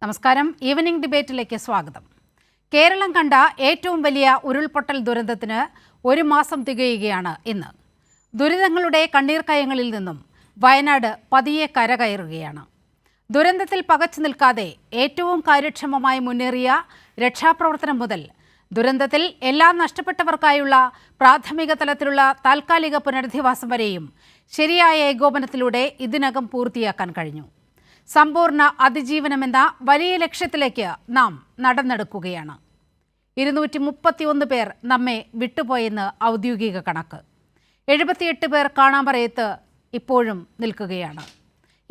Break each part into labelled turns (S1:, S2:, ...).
S1: നമസ്കാരം. ഈവനിംഗ് ഡിബേറ്റിലേക്ക് സ്വാഗതം. കേരളം കണ്ട ഏറ്റവും വലിയ ഉരുൾപൊട്ടൽ ദുരന്തത്തിന് ഒരു മാസം തികയുകയാണ് ഇന്ന്. ദുരിതങ്ങളുടെ കണ്ണീർക്കയങ്ങളിൽ നിന്നും വയനാട് പതിയെ കരകയറുകയാണ്. ദുരന്തത്തിൽ പകച്ചു നിൽക്കാതെ ഏറ്റവും കാര്യക്ഷമമായി മുന്നേറിയ രക്ഷാപ്രവർത്തനം മുതൽ ദുരന്തത്തിൽ എല്ലാം നഷ്ടപ്പെട്ടവർക്കായുള്ള പ്രാഥമിക തലത്തിലുള്ള താൽക്കാലിക പുനരധിവാസം വരെയും ശരിയായ ഏകോപനത്തിലൂടെ ഇതിനകം പൂർത്തിയാക്കാൻ കഴിഞ്ഞു. സമ്പൂർണ്ണ അതിജീവനമെന്ന വലിയ ലക്ഷ്യത്തിലേക്ക് നാം നടന്നെടുക്കുകയാണ്. 231 പേർ നമ്മെ വിട്ടുപോയെന്ന് ഔദ്യോഗിക കണക്ക്. 78 പേർ കാണാമറയത്ത് ഇപ്പോഴും നിൽക്കുകയാണ്.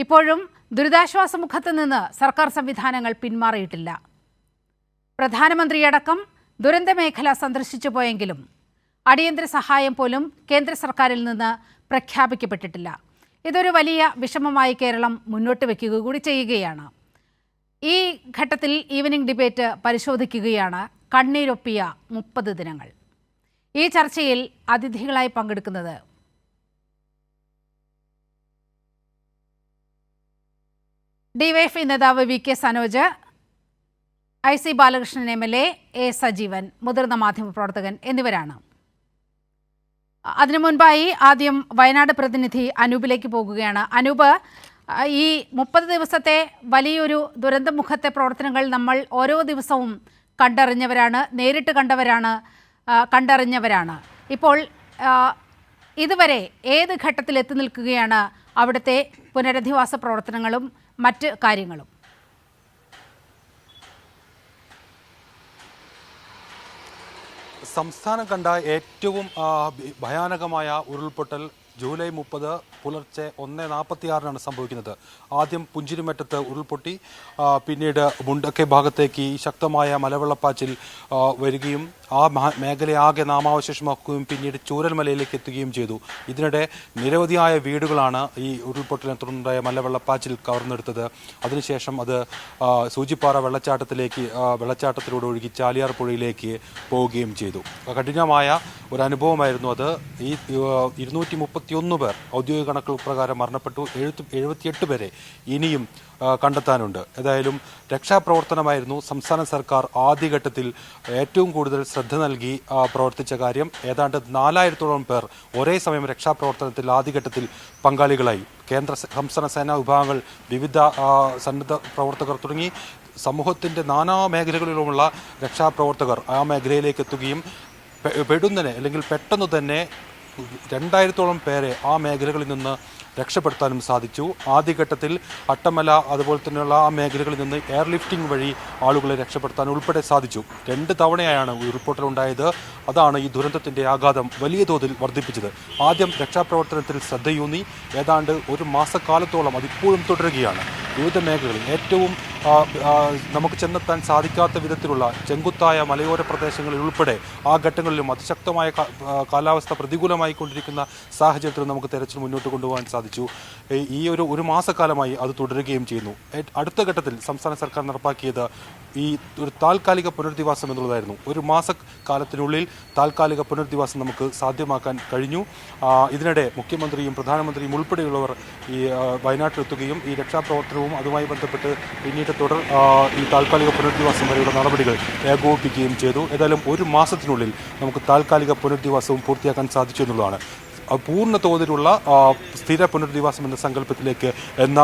S1: ഇപ്പോഴും ദുരിതാശ്വാസ മുഖത്ത് നിന്ന് സർക്കാർ സംവിധാനങ്ങൾ പിന്മാറിയിട്ടില്ല. പ്രധാനമന്ത്രിയടക്കം ദുരന്തമേഖല സന്ദർശിച്ചു പോയെങ്കിലും അടിയന്തര സഹായം പോലും കേന്ദ്ര സർക്കാരിൽ നിന്ന് പ്രഖ്യാപിക്കപ്പെട്ടിട്ടില്ല. ഇതൊരു വലിയ വിഷമമായി കേരളം മുന്നോട്ട് വയ്ക്കുക കൂടി ചെയ്യുകയാണ്. ഈ ഘട്ടത്തിൽ ഈവനിംഗ് ഡിബേറ്റ് പരിശോധിക്കുകയാണ് കണ്ണീരൊപ്പിയ 30 ദിനങ്ങൾ. ഈ ചർച്ചയിൽ അതിഥികളായി പങ്കെടുക്കുന്നത് ഡിവൈഎഫ്ഐ നേതാവ് V K Sanoj, IC Balakrishnan MLA, A Sajeevan മുതിർന്ന മാധ്യമപ്രവർത്തകൻ എന്നിവരാണ്. അതിനു മുൻപായി ആദ്യം വയനാട് പ്രതിനിധി അനൂപിലേക്ക് പോകുകയാണ്. അനൂപ്, ഈ 30 ദിവസത്തെ വലിയൊരു ദുരന്തമുഖത്തെ പ്രവർത്തനങ്ങൾ നമ്മൾ ഓരോ ദിവസവും കണ്ടറിഞ്ഞവരാണ്, നേരിട്ട് കണ്ടറിഞ്ഞവരാണ്. ഇപ്പോൾ ഇതുവരെ ഏത് ഘട്ടത്തിൽ എത്തി നിൽക്കുകയാണ് അവിടുത്തെ പുനരധിവാസ പ്രവർത്തനങ്ങളും മറ്റ് കാര്യങ്ങളും?
S2: സംസ്ഥാനം കണ്ട ഏറ്റവും ഭയാനകമായ ഉരുൾപൊട്ടൽ ജൂലൈ 30 പുലർച്ചെ 1:46 സംഭവിക്കുന്നത്. ആദ്യം പുഞ്ചിരിമറ്റത്ത് ഉരുൾപൊട്ടി, പിന്നീട് മുണ്ടക്കൈ ഭാഗത്തേക്ക് ശക്തമായ മലവെള്ളപ്പാച്ചിൽ വരികയും ആ മേഖലയാകെ നാമാവശേഷമാക്കുകയും പിന്നീട് ചൂരൽമലയിലേക്ക് എത്തുകയും ചെയ്തു. ഇതിനിടെ നിരവധിയായ വീടുകളാണ് ഈ ഉരുൾപൊട്ടലിനെ തുടർന്നുണ്ടായ മലവെള്ളപ്പാച്ചിൽ കവർന്നെടുത്തത്. അതിനുശേഷം അത് സൂചിപ്പാറ വെള്ളച്ചാട്ടത്തിലൂടെ ഒഴുകി ചാലിയാർ പുഴയിലേക്ക് പോവുകയും ചെയ്തു. കഠിനമായ ഒരു അനുഭവമായിരുന്നു അത്. ഈ 231 പേർ ഔദ്യോഗിക കണക്കുകൾ പ്രകാരം മരണപ്പെട്ടു. 78 പേരെ ഇനിയും കണ്ടെത്താനുണ്ട്. ഏതായാലും രക്ഷാപ്രവർത്തനമായിരുന്നു സംസ്ഥാന സർക്കാർ ആദ്യഘട്ടത്തിൽ ഏറ്റവും കൂടുതൽ ശ്രദ്ധ നൽകി പ്രവർത്തിച്ച കാര്യം. ഏതാണ്ട് 4000-ഓളം പേർ ഒരേ സമയം രക്ഷാപ്രവർത്തനത്തിൽ ആദ്യഘട്ടത്തിൽ പങ്കാളികളായി. കേന്ദ്ര സംസ്ഥാന സേനാ വിഭാഗങ്ങൾ, വിവിധ സന്നദ്ധ പ്രവർത്തകർ തുടങ്ങി സമൂഹത്തിൻ്റെ നാനാ മേഖലകളിലുമുള്ള രക്ഷാപ്രവർത്തകർ ആ മേഖലയിലേക്ക് എത്തുകയും പെട്ടെന്ന് തന്നെ 2000-ഓളം പേരെ ആ മേഖലകളിൽ നിന്ന് രക്ഷപ്പെടുത്താനും സാധിച്ചു. ആദ്യഘട്ടത്തിൽ അട്ടമല അതുപോലെ തന്നെയുള്ള ആ മേഖലകളിൽ നിന്ന് എയർലിഫ്റ്റിംഗ് വഴി ആളുകളെ രക്ഷപ്പെടുത്താൻ ഉൾപ്പെടെ സാധിച്ചു. 2 തവണയാണ് ഉരുൾപൊട്ടൽ ഉണ്ടായത്. അതാണ് ഈ ദുരന്തത്തിൻ്റെ ആഘാതം വലിയ തോതിൽ വർദ്ധിപ്പിച്ചത്. ആദ്യം രക്ഷാപ്രവർത്തനത്തിൽ ശ്രദ്ധയൂന്നി ഏതാണ്ട് ഒരു മാസക്കാലത്തോളം അതിപ്പോഴും തുടരുകയാണ്. വിവിധ മേഖലകളിൽ ഏറ്റവും നമുക്ക് ചെന്നെത്താൻ സാധിക്കാത്ത വിധത്തിലുള്ള ചെങ്കുത്തായ മലയോര പ്രദേശങ്ങളിൽ ഉൾപ്പെടെ ആ ഘട്ടങ്ങളിലും അതിശക്തമായ കാലാവസ്ഥ പ്രതികൂലമായി കൊണ്ടിരിക്കുന്ന സാഹചര്യത്തിൽ നമുക്ക് തെരച്ചിൽ മുന്നോട്ട് കൊണ്ടുപോകാൻ സാധിച്ചു. ഈ ഒരു മാസക്കാലമായി അത് തുടരുകയും ചെയ്യുന്നു. അടുത്ത ഘട്ടത്തിൽ സംസ്ഥാന സർക്കാർ നടപ്പാക്കിയത് ഈ ഒരു താൽക്കാലിക പുനരധിവാസം എന്നുള്ളതായിരുന്നു. ഒരു മാസക്കാലത്തിനുള്ളിൽ താൽക്കാലിക പുനരധിവാസം നമുക്ക് സാധ്യമാക്കാൻ കഴിഞ്ഞു. ഇതിനിടെ മുഖ്യമന്ത്രിയും പ്രധാനമന്ത്രിയും ഉൾപ്പെടെയുള്ളവർ ഈ വയനാട്ടിലെത്തുകയും ഈ രക്ഷാപ്രവർത്തനവും അതുമായി ബന്ധപ്പെട്ട് പിന്നീട് ഈ താൽക്കാലിക പുനരധിവാസം വരെയുള്ള നടപടികൾ ഏകോപിപ്പിക്കുകയും ചെയ്തു. ഏതായാലും ഒരു മാസത്തിനുള്ളിൽ നമുക്ക് താൽക്കാലിക പുനരധിവാസവും പൂർത്തിയാക്കാൻ സാധിച്ചു എന്നുള്ളതാണ്. പൂർണ്ണ തോതിലുള്ള സ്ഥിര പുനരധിവാസം എന്ന സങ്കല്പത്തിലേക്ക് എന്ന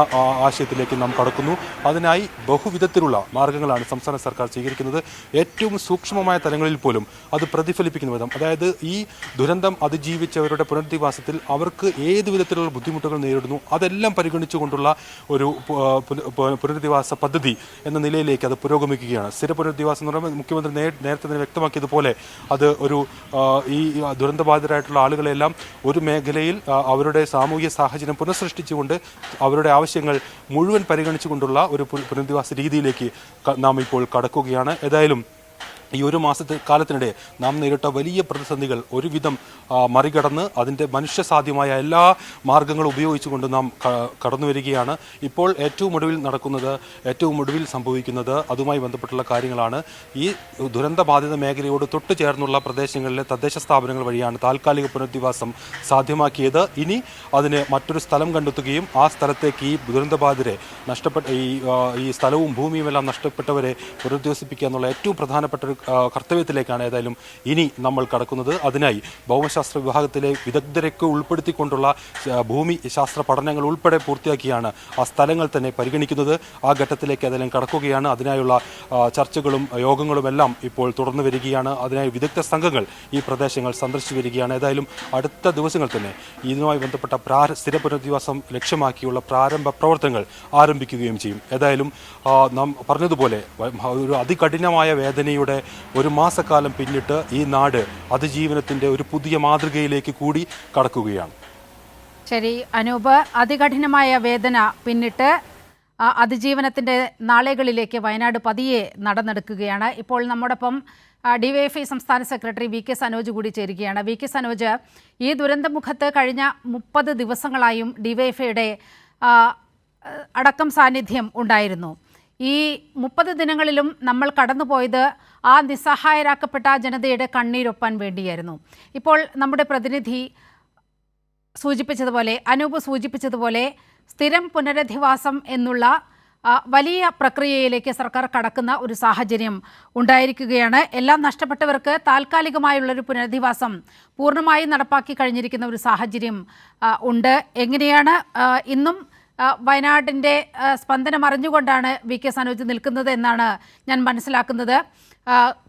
S2: ആശയത്തിലേക്ക് നാം കടക്കുന്നു. അതിനായി ബഹുവിധത്തിലുള്ള മാർഗങ്ങളാണ് സംസ്ഥാന സർക്കാർ സ്വീകരിക്കുന്നത്. ഏറ്റവും സൂക്ഷ്മമായ തലങ്ങളിൽ പോലും അത് പ്രതിഫലിപ്പിക്കുന്ന വിധം, അതായത് ഈ ദുരന്തം അതിജീവിച്ചവരുടെ പുനരധിവാസത്തിൽ അവർക്ക് ഏത് വിധത്തിലുള്ള ബുദ്ധിമുട്ടുകൾ നേരിടുന്നു അതെല്ലാം പരിഗണിച്ചുകൊണ്ടുള്ള ഒരു പുനരധിവാസ പദ്ധതി എന്ന നിലയിലേക്ക് അത് പുരോഗമിക്കുകയാണ്. സ്ഥിര പുനരധിവാസം എന്ന് പറയുമ്പോൾ മുഖ്യമന്ത്രി നേരത്തെ തന്നെ വ്യക്തമാക്കിയതുപോലെ അത് ഒരു ഈ ദുരന്തബാധിതരായിട്ടുള്ള ആളുകളെല്ലാം ഒരു മേഖലയിൽ അവരുടെ സാമൂഹിക സാഹചര്യം പുനഃസൃഷ്ടിച്ചുകൊണ്ട് അവരുടെ ആവശ്യങ്ങൾ മുഴുവൻ പരിഗണിച്ചുകൊണ്ടുള്ള ഒരു പുനരധിവാസ രീതിയിലേക്ക് നാം ഇപ്പോൾ കടക്കുകയാണ്. ഏതായാലും ഈ ഒരു കാലത്തിനിടെ നാം നേരിട്ട വലിയ പ്രതിസന്ധികൾ ഒരുവിധം മറികടന്ന് അതിൻ്റെ മനുഷ്യസാധ്യമായ എല്ലാ മാർഗങ്ങളും ഉപയോഗിച്ചുകൊണ്ട് നാം കടന്നു വരികയാണ്. ഇപ്പോൾ ഏറ്റവും ഒടുവിൽ സംഭവിക്കുന്നത് അതുമായി ബന്ധപ്പെട്ടുള്ള കാര്യങ്ങളാണ്. ഈ ദുരന്തബാധിത മേഖലയോട് തൊട്ടു ചേർന്നുള്ള പ്രദേശങ്ങളിലെ തദ്ദേശ സ്ഥാപനങ്ങൾ വഴിയാണ് താൽക്കാലിക പുനരധിവാസം സാധ്യമാക്കിയത്. ഇനി അതിന് മറ്റൊരു സ്ഥലം കണ്ടെത്തുകയും ആ സ്ഥലത്തേക്ക് ഈ ദുരന്തബാധിതരെ ഈ സ്ഥലവും ഭൂമിയും എല്ലാം നഷ്ടപ്പെട്ടവരെ പുനരധിവസിപ്പിക്കുക എന്നുള്ള ഏറ്റവും പ്രധാനപ്പെട്ട ഒരു കർത്തവ്യത്തിലേക്കാണ് ഏതായാലും ഇനി നമ്മൾ കടക്കുന്നത്. അതിനായി ഭൗമശാസ്ത്ര വിഭാഗത്തിലെ വിദഗ്ധരൊക്കെ ഉൾപ്പെടുത്തിക്കൊണ്ടുള്ള ഭൂമി ശാസ്ത്ര പഠനങ്ങൾ ഉൾപ്പെടെ പൂർത്തിയാക്കിയാണ് ആ സ്ഥലങ്ങൾ തന്നെ പരിഗണിക്കുന്നത്. ആ ഘട്ടത്തിലേക്ക് ഏതായാലും കടക്കുകയാണ്. അതിനായുള്ള ചർച്ചകളും യോഗങ്ങളും എല്ലാം ഇപ്പോൾ തുടർന്നു വരികയാണ്. അതിനായി വിദഗ്ധ സംഘങ്ങൾ ഈ പ്രദേശങ്ങൾ സന്ദർശിച്ചു വരികയാണ്. ഏതായാലും അടുത്ത ദിവസങ്ങൾ തന്നെ ഇതുമായി ബന്ധപ്പെട്ട സ്ഥിര പുനരധിവാസം ലക്ഷ്യമാക്കിയുള്ള പ്രാരംഭ പ്രവർത്തനങ്ങൾ ആരംഭിക്കുകയും ചെയ്യും. ഏതായാലും നാം പറഞ്ഞതുപോലെ ഒരു അതികഠിനമായ വേദനയുടെ ഒരു മാസക്കാലം പിന്നിട്ട് ഈ നാട് അതിജീവനത്തിൻ്റെ ഒരു പുതിയ മാതൃകയിലേക്ക് കൂടി കടക്കുകയാണ്.
S1: ശരി അനൂപ്, അതികഠിനമായ വേദന പിന്നിട്ട് അതിജീവനത്തിൻ്റെ നാളുകളിലേക്ക് വയനാട് പതിയെ നടന്നെടുക്കുകയാണ്. ഇപ്പോൾ നമ്മോടൊപ്പം DYFI സംസ്ഥാന സെക്രട്ടറി VK സനോജ് കൂടി ചേരുകയാണ്. VK സനോജ്, ഈ ദുരന്തമുഖത്ത് കഴിഞ്ഞ 30 ദിവസങ്ങളായും DYFIയുടെ അടക്കം സാന്നിധ്യം ഉണ്ടായിരുന്നു. ഈ 30 ദിനങ്ങളിലും നമ്മൾ കടന്നുപോയത് ആ നിസ്സഹായരാക്കപ്പെട്ട ജനതയുടെ കണ്ണീരൊപ്പാൻ വേണ്ടിയായിരുന്നു. ഇപ്പോൾ നമ്മുടെ പ്രതിനിധി സൂചിപ്പിച്ചതുപോലെ, അനൂപ് സൂചിപ്പിച്ചതുപോലെ, സ്ഥിരം പുനരധിവാസം എന്നുള്ള വലിയ പ്രക്രിയയിലേക്ക് സർക്കാർ കടക്കുന്ന ഒരു സാഹചര്യം ഉണ്ടായിരിക്കുകയാണ്. എല്ലാം നഷ്ടപ്പെട്ടവർക്ക് താൽക്കാലികമായുള്ളൊരു പുനരധിവാസം പൂർണ്ണമായും നടപ്പാക്കി കഴിഞ്ഞിരിക്കുന്ന ഒരു സാഹചര്യം ഉണ്ട്. എങ്ങനെയാണ് ഇന്നും വയനാടിൻ്റെ സ്പന്ദനം അറിഞ്ഞുകൊണ്ടാണ് VK സനോജ് നിൽക്കുന്നത് എന്നാണ് ഞാൻ മനസ്സിലാക്കുന്നത്.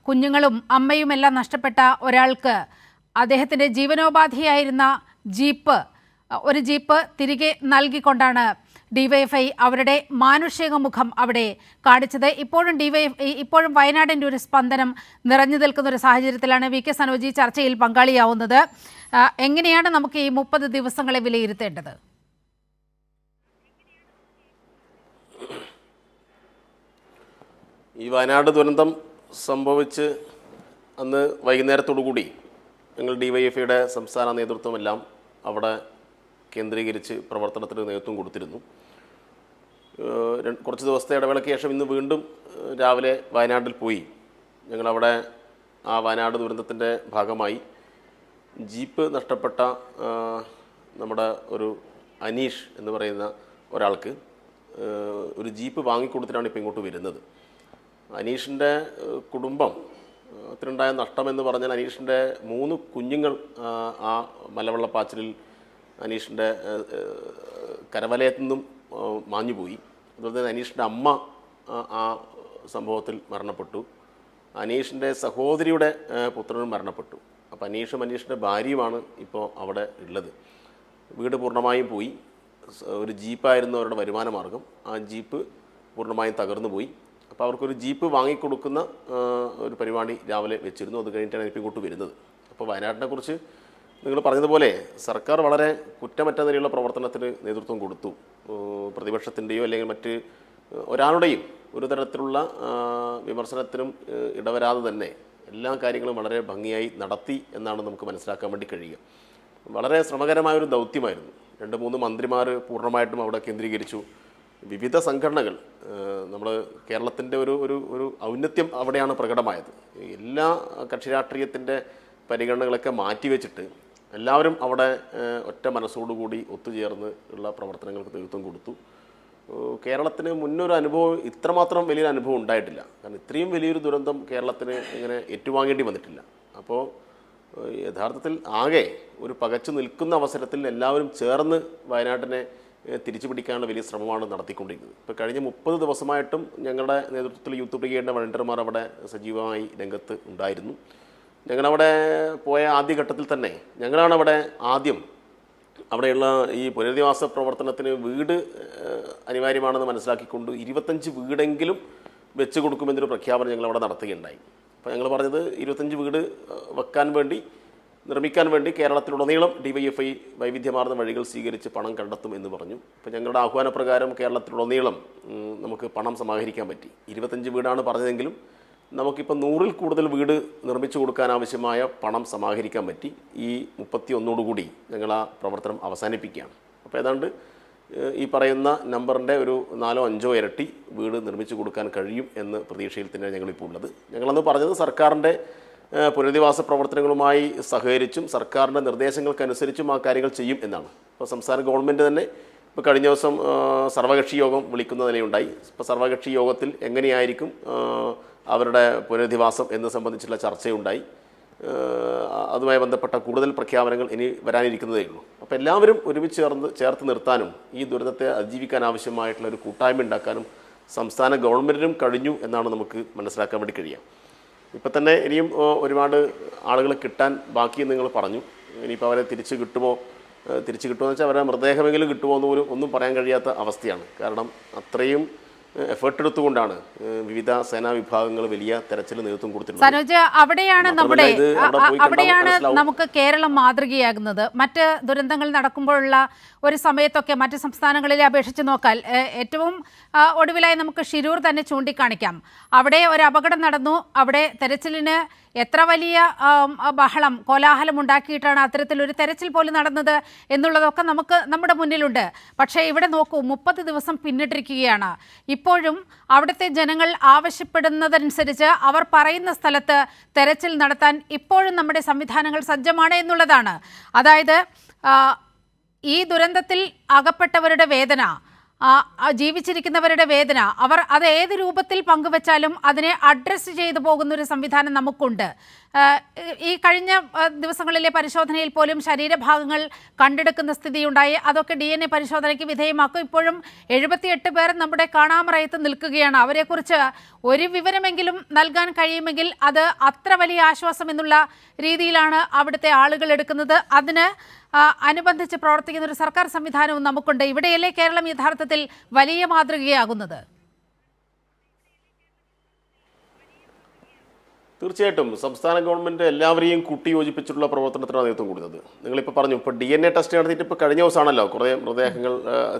S1: കുഞ്ഞുങ്ങളും അമ്മയും എല്ലാം നഷ്ടപ്പെട്ട ഒരാൾക്ക് അദ്ദേഹത്തിൻ്റെ ജീവനോപാധിയായിരുന്ന ഒരു ജീപ്പ് തിരികെ നൽകിക്കൊണ്ടാണ് DYFI അവരുടെ മാനുഷിക മുഖം അവിടെ കാണിച്ചത്. ഇപ്പോഴും വയനാടിൻ്റെ ഒരു സ്പന്ദനം നിറഞ്ഞു നിൽക്കുന്ന ഒരു സാഹചര്യത്തിലാണ് VK സനോജ് ഈ ചർച്ചയിൽ പങ്കാളിയാവുന്നത്. എങ്ങനെയാണ് നമുക്ക് ഈ 30 ദിവസങ്ങളെ വിലയിരുത്തേണ്ടത്?
S3: ഈ വയനാട് ദുരന്തം സംഭവിച്ച് അന്ന് വൈകുന്നേരത്തോടുകൂടി ഞങ്ങൾ DYFIയുടെ സംസ്ഥാന നേതൃത്വമെല്ലാം അവിടെ കേന്ദ്രീകരിച്ച് പ്രവർത്തനത്തിന് നേതൃത്വം കൊടുത്തിരുന്നു. കുറച്ച് ദിവസത്തെ ഇടവേളയ്ക്ക് ശേഷം ഇന്ന് വീണ്ടും രാവിലെ വയനാട്ടിൽ പോയി. ഞങ്ങളവിടെ ആ വയനാട് ദുരന്തത്തിൻ്റെ ഭാഗമായി ജീപ്പ് നഷ്ടപ്പെട്ട നമ്മുടെ ഒരു അനീഷ് എന്ന് പറയുന്ന ഒരാൾക്ക് ഒരു ജീപ്പ് വാങ്ങിക്കൊടുത്തിട്ടാണ് ഇപ്പോൾ ഇങ്ങോട്ട് വരുന്നത്. അനീഷിൻ്റെ കുടുംബത്തിനുണ്ടായ നഷ്ടമെന്ന് പറഞ്ഞാൽ അനീഷിൻ്റെ 3 കുഞ്ഞുങ്ങൾ ആ മലവെള്ളപ്പാച്ചിലിൽ അനീഷിൻ്റെ കരവലയത്തു നിന്നും മാഞ്ഞുപോയി. അതുപോലെ തന്നെ അനീഷിൻ്റെ അമ്മ ആ സംഭവത്തിൽ മരണപ്പെട്ടു. അനീഷിൻ്റെ സഹോദരിയുടെ പുത്രനും മരണപ്പെട്ടു. അപ്പോൾ അനീഷിൻ്റെ ഭാര്യയുമാണ് ഇപ്പോൾ അവിടെ ഉള്ളത്. വീട് പൂർണ്ണമായും പോയി. ഒരു ജീപ്പായിരുന്നു അവരുടെ വരുമാന മാർഗം. ആ ജീപ്പ് പൂർണ്ണമായും തകർന്നു പോയി. അപ്പോൾ അവർക്കൊരു ജീപ്പ് വാങ്ങിക്കൊടുക്കുന്ന ഒരു പരിപാടി രാവിലെ വെച്ചിരുന്നു. അത് കഴിഞ്ഞിട്ടാണ് ഇപ്പോൾ ഇങ്ങോട്ട് വരുന്നത്. അപ്പോൾ വയനാട്ടിനെ കുറിച്ച് നിങ്ങൾ പറഞ്ഞതുപോലെ സർക്കാർ വളരെ കുറ്റമറ്റ നിലയിലുള്ള പ്രവർത്തനത്തിന് നേതൃത്വം കൊടുത്തു. പ്രതിപക്ഷത്തിൻ്റെയോ അല്ലെങ്കിൽ മറ്റ് ഒരാളുടെയും ഒരു തരത്തിലുള്ള വിമർശനത്തിനും ഇടവരാതെ തന്നെ എല്ലാ കാര്യങ്ങളും വളരെ ഭംഗിയായി നടത്തി എന്നാണ് നമുക്ക് മനസ്സിലാക്കാൻ വേണ്ടി കഴിയുക. വളരെ ശ്രമകരമായൊരു ദൗത്യമായിരുന്നു. 2-3 മന്ത്രിമാർ പൂർണ്ണമായിട്ടും അവിടെ കേന്ദ്രീകരിച്ചു. വിവിധ സംഘടനകൾ, നമ്മൾ കേരളത്തിൻ്റെ ഒരു ഔന്നത്യം അവിടെയാണ് പ്രകടമായത്. എല്ലാ കക്ഷി രാഷ്ട്രീയത്തിൻ്റെ പരിഗണനകളൊക്കെ മാറ്റിവെച്ചിട്ട് എല്ലാവരും അവിടെ ഒറ്റ മനസ്സോടുകൂടി ഒത്തുചേർന്ന് ഉള്ള പ്രവർത്തനങ്ങൾക്ക് നേതൃത്വം കൊടുത്തു. കേരളത്തിന് മുന്നൊരു അനുഭവം, ഇത്രമാത്രം വലിയൊരു അനുഭവം ഉണ്ടായിട്ടില്ല. കാരണം ഇത്രയും വലിയൊരു ദുരന്തം കേരളത്തിന് ഇങ്ങനെ ഏറ്റുവാങ്ങേണ്ടി വന്നിട്ടില്ല. അപ്പോൾ യഥാർത്ഥത്തിൽ ആകെ ഒരു പകച്ചു നിൽക്കുന്ന അവസരത്തിൽ എല്ലാവരും ചേർന്ന് വയനാട്ടിനെ തിരിച്ചു പിടിക്കാനുള്ള വലിയ ശ്രമമാണ് നടത്തിക്കൊണ്ടിരിക്കുന്നത്. ഇപ്പോൾ കഴിഞ്ഞ 30 ദിവസമായിട്ടും ഞങ്ങളുടെ നേതൃത്വത്തിൽ യൂത്ത് ബ്രിഗേഡിൻ്റെ വളണ്ടിയർമാർ അവിടെ സജീവമായി രംഗത്ത് ഉണ്ടായിരുന്നു. ഞങ്ങളവിടെ പോയ ആദ്യഘട്ടത്തിൽ തന്നെ ഞങ്ങളാണ് അവിടെ ആദ്യം അവിടെയുള്ള ഈ പുനരധിവാസ പ്രവർത്തനത്തിന് വീട് അനിവാര്യമാണെന്ന് മനസ്സിലാക്കിക്കൊണ്ട് 25 വീടെങ്കിലും വെച്ച് കൊടുക്കുമെന്നൊരു പ്രഖ്യാപനം ഞങ്ങളവിടെ നടത്തുകയുണ്ടായി. അപ്പോൾ ഞങ്ങൾ പറഞ്ഞത് 25 വീട് നിർമ്മിക്കാൻ വേണ്ടി കേരളത്തിലുടനീളം DYFI വൈവിധ്യമാർന്ന വഴികൾ സ്വീകരിച്ച് പണം കണ്ടെത്തും എന്ന് പറഞ്ഞു. അപ്പോൾ ഞങ്ങളുടെ ആഹ്വാനപ്രകാരം കേരളത്തിലുടനീളം നമുക്ക് പണം സമാഹരിക്കാൻ പറ്റി. 25 വീടാണ് പറഞ്ഞതെങ്കിലും നമുക്കിപ്പോൾ 100-ൽ കൂടുതൽ വീട് നിർമ്മിച്ചു കൊടുക്കാൻ ആവശ്യമായ പണം സമാഹരിക്കാൻ പറ്റി. ഈ 31 ഞങ്ങൾ ആ പ്രവർത്തനം അവസാനിപ്പിക്കുകയാണ്. അപ്പോൾ ഏതാണ്ട് ഈ പറയുന്ന നമ്പറിൻ്റെ ഒരു 4-5 ഇരട്ടി വീട് നിർമ്മിച്ചു കൊടുക്കാൻ കഴിയും എന്ന പ്രതീക്ഷയിൽ തന്നെ ഞങ്ങളിപ്പോൾ ഉള്ളത്. ഞങ്ങളന്ന് പറഞ്ഞത് സർക്കാരിൻ്റെ പുനരധിവാസ പ്രവർത്തനങ്ങളുമായി സഹകരിച്ചും സർക്കാരിൻ്റെ നിർദ്ദേശങ്ങൾക്കനുസരിച്ചും ആ കാര്യങ്ങൾ ചെയ്യും എന്നാണ്. ഇപ്പോൾ സംസ്ഥാന ഗവൺമെൻറ് തന്നെ ഇപ്പോൾ കഴിഞ്ഞ ദിവസം സർവകക്ഷി യോഗം വിളിക്കുന്ന നിലയുണ്ടായി. ഇപ്പോൾ സർവകക്ഷി യോഗത്തിൽ എങ്ങനെയായിരിക്കും അവരുടെ പുനരധിവാസം എന്ന് സംബന്ധിച്ചുള്ള ചർച്ചയുണ്ടായി. അതുമായി ബന്ധപ്പെട്ട കൂടുതൽ പ്രഖ്യാപനങ്ങൾ ഇനി വരാനിരിക്കുന്നതേ ഉള്ളൂ. അപ്പോൾ എല്ലാവരും ഒരുമിച്ച് ചേർത്ത് നിർത്താനും ഈ ദുരിതത്തെ അതിജീവിക്കാൻ ആവശ്യമായിട്ടുള്ള ഒരു കൂട്ടായ്മ ഉണ്ടാക്കാനും സംസ്ഥാന ഗവൺമെൻറ്റിനും കഴിഞ്ഞു എന്നാണ് നമുക്ക് മനസ്സിലാക്കാൻ വേണ്ടി കഴിയുക. ഇപ്പം തന്നെ ഇനിയും ഒരുപാട് ആളുകൾ കിട്ടാൻ ബാക്കിയെന്ന് നിങ്ങൾ പറഞ്ഞു. ഇനിയിപ്പോൾ അവരെ തിരിച്ച് കിട്ടുമോ എന്ന് വെച്ചാൽ അവരുടെ മൃതദേഹമെങ്കിലും കിട്ടുമോ എന്ന് പോലും ഒന്നും പറയാൻ കഴിയാത്ത അവസ്ഥയാണ്. കാരണം അത്രയും എഫേർട്ട് എടുത്തുകൊണ്ടാണ് വിവിധ സേനാ വിഭാഗങ്ങൾ വലിയ തെരച്ചിൽ നേതൃത്വം കൊടുത്തിട്ടുണ്ട്.
S1: സനോജ്, അവിടെയാണ് നമുക്ക് കേരളം മാതൃകയാകുന്നത്. മറ്റ് ദുരന്തങ്ങൾ നടക്കുമ്പോഴുള്ള ഒരു സമയത്തൊക്കെ മറ്റ് സംസ്ഥാനങ്ങളിലെ അപേക്ഷിച്ച് നോക്കാൻ ഏറ്റവും ഒടുവിലായി നമുക്ക് ഷിരൂർ തന്നെ ചൂണ്ടിക്കാണിക്കാം. അവിടെ ഒരു അപകടം നടന്നു. അവിടെ തെരച്ചിലിന് എത്ര വലിയ ബഹളം കോലാഹലം ഉണ്ടാക്കിയിട്ടാണ് അത്തരത്തിലൊരു തെരച്ചിൽ പോലും നടന്നത് എന്നുള്ളതൊക്കെ നമ്മുടെ മുന്നിലുണ്ട്. പക്ഷേ ഇവിടെ നോക്കൂ, 30 ദിവസം പിന്നിട്ടിരിക്കുകയാണ്. ഇപ്പോഴും അവിടുത്തെ ജനങ്ങൾ ആവശ്യപ്പെടുന്നതനുസരിച്ച് അവർ പറയുന്ന സ്ഥലത്ത് തെരച്ചിൽ നടത്താൻ ഇപ്പോഴും നമ്മുടെ സംവിധാനങ്ങൾ സജ്ജമാണ് എന്നുള്ളതാണ്. അതായത് ഈ ദുരന്തത്തിൽ അകപ്പെട്ടവരുടെ വേദന, ജീവിച്ചിരിക്കുന്നവരുടെ വേദന, അവർ അത് ഏത് രൂപത്തിൽ പങ്കുവച്ചാലും അതിനെ അഡ്രസ്സ് ചെയ്തു പോകുന്നൊരു സംവിധാനം നമുക്കുണ്ട്. ഈ കഴിഞ്ഞ ദിവസങ്ങളിലെ പരിശോധനയിൽ പോലും ശരീരഭാഗങ്ങൾ കണ്ടെടുക്കുന്ന സ്ഥിതിയുണ്ടായി. അതൊക്കെ DNA പരിശോധനയ്ക്ക് വിധേയമാക്കും. ഇപ്പോഴും 78 പേർ നമ്മുടെ കാണാമറയത്ത് നിൽക്കുകയാണ്. അവരെക്കുറിച്ച് ഒരു വിവരമെങ്കിലും നൽകാൻ കഴിയുമെങ്കിൽ അത് അത്ര വലിയ ആശ്വാസം എന്നുള്ള രീതിയിലാണ് അവിടുത്തെ ആളുകൾ എടുക്കുന്നത്. അതിന് അനുബന്ധിച്ച് പ്രവർത്തിക്കുന്ന ഒരു സർക്കാർ സംവിധാനവും നമുക്കുണ്ട്. ഇവിടെയല്ലേ കേരളം യഥാർത്ഥത്തിൽ വലിയ മാതൃകയാകുന്നത്?
S3: തീർച്ചയായിട്ടും സംസ്ഥാന ഗവൺമെൻറ് എല്ലാവരെയും കൂട്ടിയോജിപ്പിച്ചിട്ടുള്ള പ്രവർത്തനത്തിനാണ് നേതൃത്വം കൊടുത്തത്. നിങ്ങളിപ്പോൾ പറഞ്ഞു, ഇപ്പോൾ DNA ടെസ്റ്റ് നടത്തിയിട്ട് ഇപ്പോൾ കഴിഞ്ഞ ദിവസമാണല്ലോ കുറേ മൃതദേഹങ്ങൾ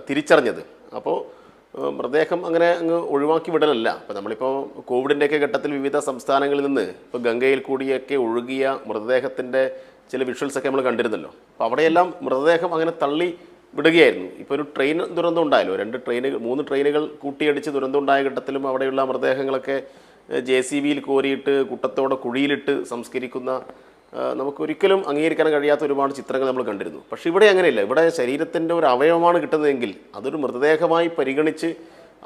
S3: തിരിച്ചറിഞ്ഞത്. അപ്പോൾ മൃതദേഹം അങ്ങനെ അങ്ങ് ഒഴിവാക്കി വിടലല്ല. ഇപ്പോൾ നമ്മളിപ്പോൾ കോവിഡിൻ്റെയൊക്കെ ഘട്ടത്തിൽ വിവിധ സംസ്ഥാനങ്ങളിൽ നിന്ന് ഇപ്പോൾ ഗംഗയിൽ കൂടിയൊക്കെ ഒഴുകിയ മൃതദേഹത്തിൻ്റെ ചില വിഷ്വൽസൊക്കെ നമ്മൾ കണ്ടിരുന്നല്ലോ. അപ്പോൾ അവിടെയെല്ലാം മൃതദേഹം അങ്ങനെ തള്ളി വിടുകയായിരുന്നു. ഇപ്പോൾ ഒരു ട്രെയിൻ ദുരന്തം ഉണ്ടായല്ലോ, 3 ട്രെയിനുകൾ കൂട്ടിയടിച്ച് ദുരന്തം ഉണ്ടായ ഘട്ടത്തിലും അവിടെയുള്ള മൃതദേഹങ്ങളൊക്കെ JCBയിൽ കോരിയിട്ട് കുട്ടത്തോടെ കുഴിയിലിട്ട് സംസ്കരിക്കുന്ന നമുക്കൊരിക്കലും അംഗീകരിക്കാൻ കഴിയാത്ത ഒരുപാട് ചിത്രങ്ങൾ നമ്മൾ കണ്ടിരുന്നു. പക്ഷേ ഇവിടെ അങ്ങനെയല്ല. ഇവിടെ ശരീരത്തിൻ്റെ ഒരു അവയവമാണ് കിട്ടുന്നതെങ്കിൽ അതൊരു മൃതദേഹമായി പരിഗണിച്ച്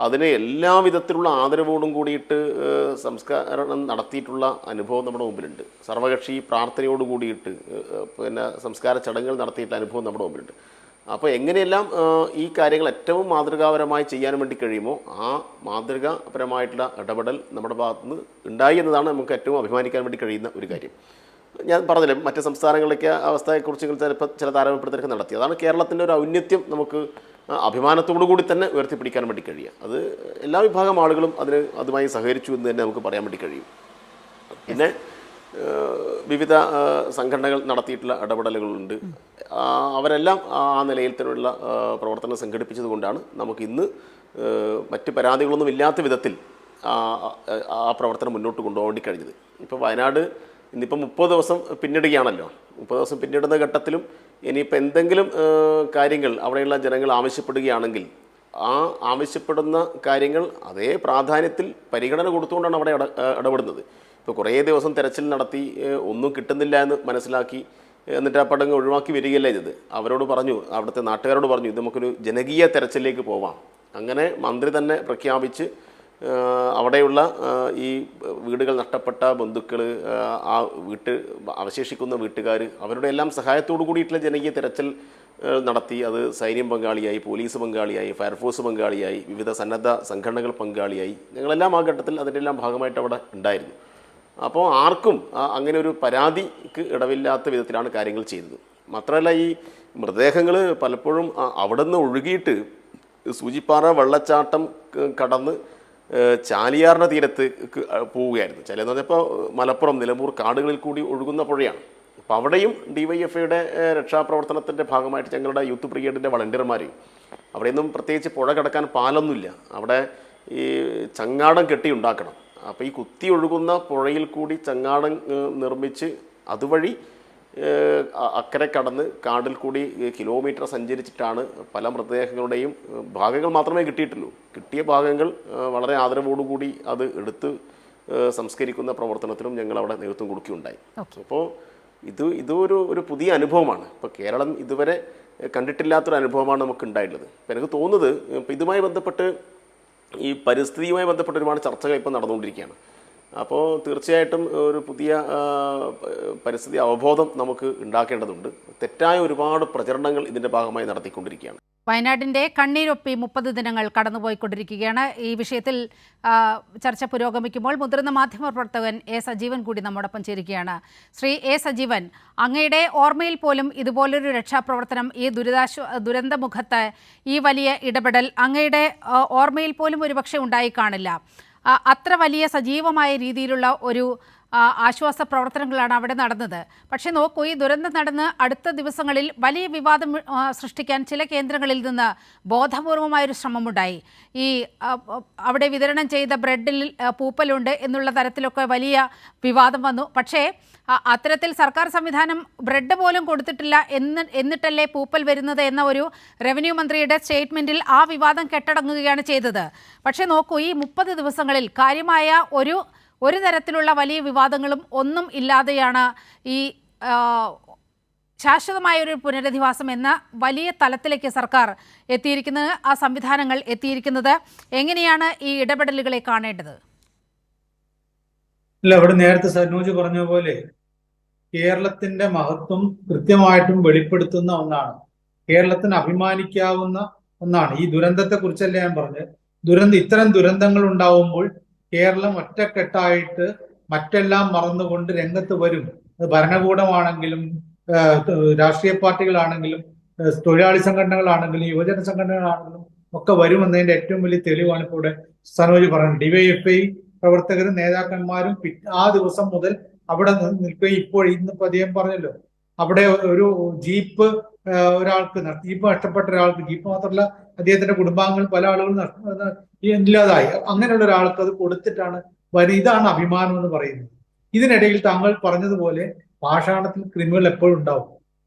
S3: അതിനെ എല്ലാവിധത്തിലുള്ള ആദരവോടും കൂടിയിട്ട് സംസ്കാരം നടത്തിയിട്ടുള്ള അനുഭവം നമ്മുടെ മുമ്പിലുണ്ട്. സർവകക്ഷി പ്രാർത്ഥനയോട് കൂടിയിട്ട് പിന്നെ സംസ്കാര ചടങ്ങുകൾ നടത്തിയിട്ടുള്ള അനുഭവം നമ്മുടെ മുമ്പിലുണ്ട്. അപ്പോൾ എങ്ങനെയെല്ലാം ഈ കാര്യങ്ങൾ ഏറ്റവും മാതൃകാപരമായി ചെയ്യാൻ വേണ്ടി കഴിയുമോ ആ മാതൃകാപരമായിട്ടുള്ള ഇടപെടൽ നമ്മുടെ ഭാഗത്തുനിന്ന് ഉണ്ടായി എന്നതാണ് നമുക്ക് ഏറ്റവും അഭിമാനിക്കാൻ വേണ്ടി കഴിയുന്ന ഒരു കാര്യം. ഞാൻ പറഞ്ഞില്ലേ, മറ്റ് സംസ്ഥാനങ്ങളിലേക്ക് അവസ്ഥയെക്കുറിച്ച് ചില താരതമ്യപ്പെടുത്തലൊക്കെ നടത്തി. അതാണ് കേരളത്തിൻ്റെ ഒരു ഔന്നത്യം. നമുക്ക് അഭിമാനത്തോടു കൂടി തന്നെ ഉയർത്തിപ്പിടിക്കാൻ വേണ്ടി കഴിയുക. അത് എല്ലാ വിഭാഗം ആളുകളും അതുമായി സഹകരിച്ചു എന്ന് തന്നെ നമുക്ക് പറയാൻ വേണ്ടി കഴിയും. പിന്നെ വിവിധ സംഘടനകൾ നടത്തിയിട്ടുള്ള ഇടപെടലുകളുണ്ട്. അവരെല്ലാം ആ നിലയിൽ തന്നെയുള്ള പ്രവർത്തനം സംഘടിപ്പിച്ചത് കൊണ്ടാണ് നമുക്ക് ഇന്ന് മറ്റ് പരാതികളൊന്നും ഇല്ലാത്ത വിധത്തിൽ ആ പ്രവർത്തനം മുന്നോട്ട് കൊണ്ടുപോകേണ്ടി കഴിഞ്ഞത്. ഇപ്പോൾ വയനാട് ഇന്നിപ്പോൾ 30 ദിവസം പിന്നിടുകയാണല്ലോ. 30 ദിവസം പിന്നിടുന്ന ഘട്ടത്തിലും ഇനിയിപ്പോൾ എന്തെങ്കിലും കാര്യങ്ങൾ അവിടെയുള്ള ജനങ്ങൾ ആവശ്യപ്പെടുകയാണെങ്കിൽ ആ ആവശ്യപ്പെടുന്ന കാര്യങ്ങൾ അതേ പ്രാധാന്യത്തിൽ പരിഗണന കൊടുത്തുകൊണ്ടാണ് അവിടെ ഇടപെടുന്നത്. ഇപ്പോൾ കുറേ ദിവസം തെരച്ചിൽ നടത്തി ഒന്നും കിട്ടുന്നില്ല എന്ന് മനസ്സിലാക്കി എന്നിട്ട് ആ പടങ്ങ് ഒഴിവാക്കി വരികയല്ല ചെയ്തത്. അവരോട് പറഞ്ഞു, അവിടുത്തെ നാട്ടുകാരോട് പറഞ്ഞു, ഇത് നമുക്കൊരു ജനകീയ തെരച്ചിലേക്ക് പോവാം. അങ്ങനെ മന്ത്രി തന്നെ പ്രഖ്യാപിച്ച് അവിടെയുള്ള ഈ വീടുകൾ നഷ്ടപ്പെട്ട ബന്ധുക്കൾ, ആ അവശേഷിക്കുന്ന വീട്ടുകാർ, അവരുടെ എല്ലാം സഹായത്തോടു കൂടിയിട്ടുള്ള ജനകീയ തെരച്ചിൽ നടത്തി. അത് സൈന്യം പങ്കാളിയായി, പോലീസ് പങ്കാളിയായി, ഫയർഫോഴ്സ് പങ്കാളിയായി, വിവിധ സന്നദ്ധ സംഘടനകൾ പങ്കാളിയായി. ഞങ്ങളെല്ലാം ആ ഘട്ടത്തിൽ അതിൻ്റെ എല്ലാം ഭാഗമായിട്ട് അവിടെ ഉണ്ടായിരുന്നു. അപ്പോൾ ആർക്കും അങ്ങനെ ഒരു പരാതിക്ക് ഇടവില്ലാത്ത വിധത്തിലാണ് കാര്യങ്ങൾ ചെയ്തത്. മാത്രമല്ല, ഈ മൃതദേഹങ്ങൾ പലപ്പോഴും അവിടെ നിന്ന് ഒഴുകിയിട്ട് സൂചിപ്പാറ വെള്ളച്ചാട്ടം കടന്ന് ചാലിയാറിൻ്റെ തീരത്ത് പോവുകയായിരുന്നു. ചാലിയെന്ന് പറഞ്ഞപ്പോൾ മലപ്പുറം, നിലമ്പൂർ കാടുകളിൽ കൂടി ഒഴുകുന്ന പുഴയാണ്. അപ്പോൾ അവിടെയും DYFIയുടെ രക്ഷാപ്രവർത്തനത്തിൻ്റെ ഭാഗമായിട്ട് ഞങ്ങളുടെ യൂത്ത് ബ്രിഗേഡിൻ്റെ വളണ്ടിയർമാർ, അവിടെയൊന്നും പ്രത്യേകിച്ച് പുഴ കടക്കാൻ പാലൊന്നുമില്ല. അവിടെ ഈ ചങ്ങാടം കെട്ടി ഉണ്ടാക്കണം. അപ്പോൾ ഈ കുത്തി ഒഴുകുന്ന പുഴയിൽ കൂടി ചങ്ങാടം നിർമ്മിച്ച് അതുവഴി അക്കരെ കടന്ന് കാടിൽ കൂടി കിലോമീറ്റർ സഞ്ചരിച്ചിട്ടാണ് പല മൃതദേഹങ്ങളുടെയും ഭാഗങ്ങൾ മാത്രമേ കിട്ടിയിട്ടുള്ളൂ. കിട്ടിയ ഭാഗങ്ങൾ വളരെ ആദരവോടുകൂടി അത് എടുത്ത് സംസ്കരിക്കുന്ന പ്രവർത്തനത്തിനും ഞങ്ങൾ അവിടെ നേതൃത്വം കൊടുക്കുകയുണ്ടായി. അപ്പോൾ ഇതൊരു പുതിയ അനുഭവമാണ്. ഇപ്പോൾ കേരളം ഇതുവരെ കണ്ടിട്ടില്ലാത്തൊരു അനുഭവമാണ് നമുക്ക് ഉണ്ടായിട്ടുള്ളത്. അപ്പോൾ എനിക്ക് തോന്നുന്നത് ഇപ്പോൾ ഇതുമായി ബന്ധപ്പെട്ട് ഈ പരിസ്ഥിതിയുമായി ബന്ധപ്പെട്ട് ഒരുപാട് ചർച്ചകൾ ഇപ്പോൾ നടന്നുകൊണ്ടിരിക്കുകയാണ്. അപ്പോൾ തീർച്ചയായിട്ടും ഒരു പുതിയ പരിസ്ഥിതി അവബോധം നമുക്ക് ഉണ്ടാക്കേണ്ടതുണ്ട്. തെറ്റായ ഒരുപാട് പ്രചരണങ്ങൾ ഇതിൻ്റെ ഭാഗമായി നടത്തിക്കൊണ്ടിരിക്കുകയാണ്.
S1: വയനാടിൻ്റെ കണ്ണീരൊപ്പി 30 ദിനങ്ങൾ കടന്നുപോയിക്കൊണ്ടിരിക്കുകയാണ്. ഈ വിഷയത്തിൽ ചർച്ച പുരോഗമിക്കുമ്പോൾ മുതിർന്ന മാധ്യമപ്രവർത്തകൻ എ സജീവൻ കൂടി നമ്മോടൊപ്പം ചേരുകയാണ്. ശ്രീ എ സജീവൻ, അങ്ങയുടെ ഓർമ്മയിൽ പോലും ഇതുപോലൊരു രക്ഷാപ്രവർത്തനം, ഈ ദുരന്തമുഖത്ത് ഈ വലിയ ഇടപെടൽ അങ്ങയുടെ ഓർമ്മയിൽ പോലും ഒരുപക്ഷെ ഉണ്ടായി കാണില്ല. അത്ര വലിയ സജീവമായ രീതിയിലുള്ള ഒരു ആശ്വാസ പ്രവർത്തനങ്ങളാണ് അവിടെ നടന്നത്. പക്ഷേ നോക്കൂ, ഈ ദുരന്തം നടന്ന് അടുത്ത ദിവസങ്ങളിൽ വലിയ വിവാദം സൃഷ്ടിക്കാൻ ചില കേന്ദ്രങ്ങളിൽ നിന്ന് ബോധപൂർവമായൊരു ശ്രമമുണ്ടായി. ഈ അവിടെ വിതരണം ചെയ്ത ബ്രെഡിൽ പൂപ്പലുണ്ട് എന്നുള്ള തരത്തിലൊക്കെ വലിയ വിവാദം വന്നു. പക്ഷേ അത്തരത്തിൽ സർക്കാർ സംവിധാനം ബ്രെഡ് പോലും കൊടുത്തിട്ടില്ല എന്നിട്ടല്ലേ പൂപ്പൽ വരുന്നത് എന്ന ഒരു റവന്യൂ മന്ത്രിയുടെ സ്റ്റേറ്റ്മെൻറ്റിൽ ആ വിവാദം കെട്ടടങ്ങുകയാണ് ചെയ്തത്. പക്ഷേ നോക്കൂ, ഈ 30 ദിവസങ്ങളിൽ കാര്യമായ ഒരു തരത്തിലുള്ള വലിയ വിവാദങ്ങളും ഒന്നും ഇല്ലാതെയാണ് ഈ ശാശ്വതമായൊരു പുനരധിവാസം എന്ന വലിയ തലത്തിലേക്ക് സർക്കാർ എത്തിയിരിക്കുന്നത്, ആ സംവിധാനങ്ങൾ എത്തിയിരിക്കുന്നത്. എങ്ങനെയാണ് ഈ ഇടപെടലുകളെ കാണേണ്ടത്?
S4: ഇല്ല, അവിടെ നേരത്തെ സനോജ് പറഞ്ഞ പോലെ കേരളത്തിന്റെ മഹത്വം കൃത്യമായിട്ടും വെളിപ്പെടുത്തുന്ന ഒന്നാണ്. കേരളത്തിന് അഭിമാനിക്കാവുന്ന ഒന്നാണ്. ഈ ദുരന്തത്തെ കുറിച്ചല്ല ഞാൻ പറഞ്ഞത്. ഇത്തരം ദുരന്തങ്ങൾ ഉണ്ടാവുമ്പോൾ കേരളം ഒറ്റക്കെട്ടായിട്ട് മറ്റെല്ലാം മറന്നുകൊണ്ട് രംഗത്ത് വരും. ഭരണകൂടമാണെങ്കിലും രാഷ്ട്രീയ പാർട്ടികളാണെങ്കിലും തൊഴിലാളി സംഘടനകളാണെങ്കിലും യുവജന സംഘടനകളാണെങ്കിലും ഒക്കെ വരുമെന്നതിന്റെ ഏറ്റവും വലിയ തെളിവാണ് ഇപ്പോൾ ഇവിടെ സനോജ് പറഞ്ഞത്. ഡിവൈഎഫ്ഐ പ്രവർത്തകരും നേതാക്കന്മാരും ആ ദിവസം മുതൽ അവിടെ നിൽക്കുകയും ഇപ്പോൾ ഇന്നിപ്പോ അദ്ദേഹം പറഞ്ഞല്ലോ, അവിടെ ഒരു ജീപ്പ് ജീപ്പ് നഷ്ടപ്പെട്ട ഒരാൾക്ക്, ജീപ്പ് മാത്രമല്ല അദ്ദേഹത്തിന്റെ കുടുംബാംഗങ്ങൾ പല ആളുകളും ഇല്ലാതായി. അങ്ങനെയുള്ള ഒരാൾക്ക് അത് കൊടുത്തിട്ടാണ് ഇതാണ് അഭിമാനം എന്ന് പറയുന്നത്. ഇതിനിടയിൽ താങ്കൾ പറഞ്ഞതുപോലെ പാഷാണത്തിൽ കൃമികൾ എപ്പോഴും ഉണ്ടാവും.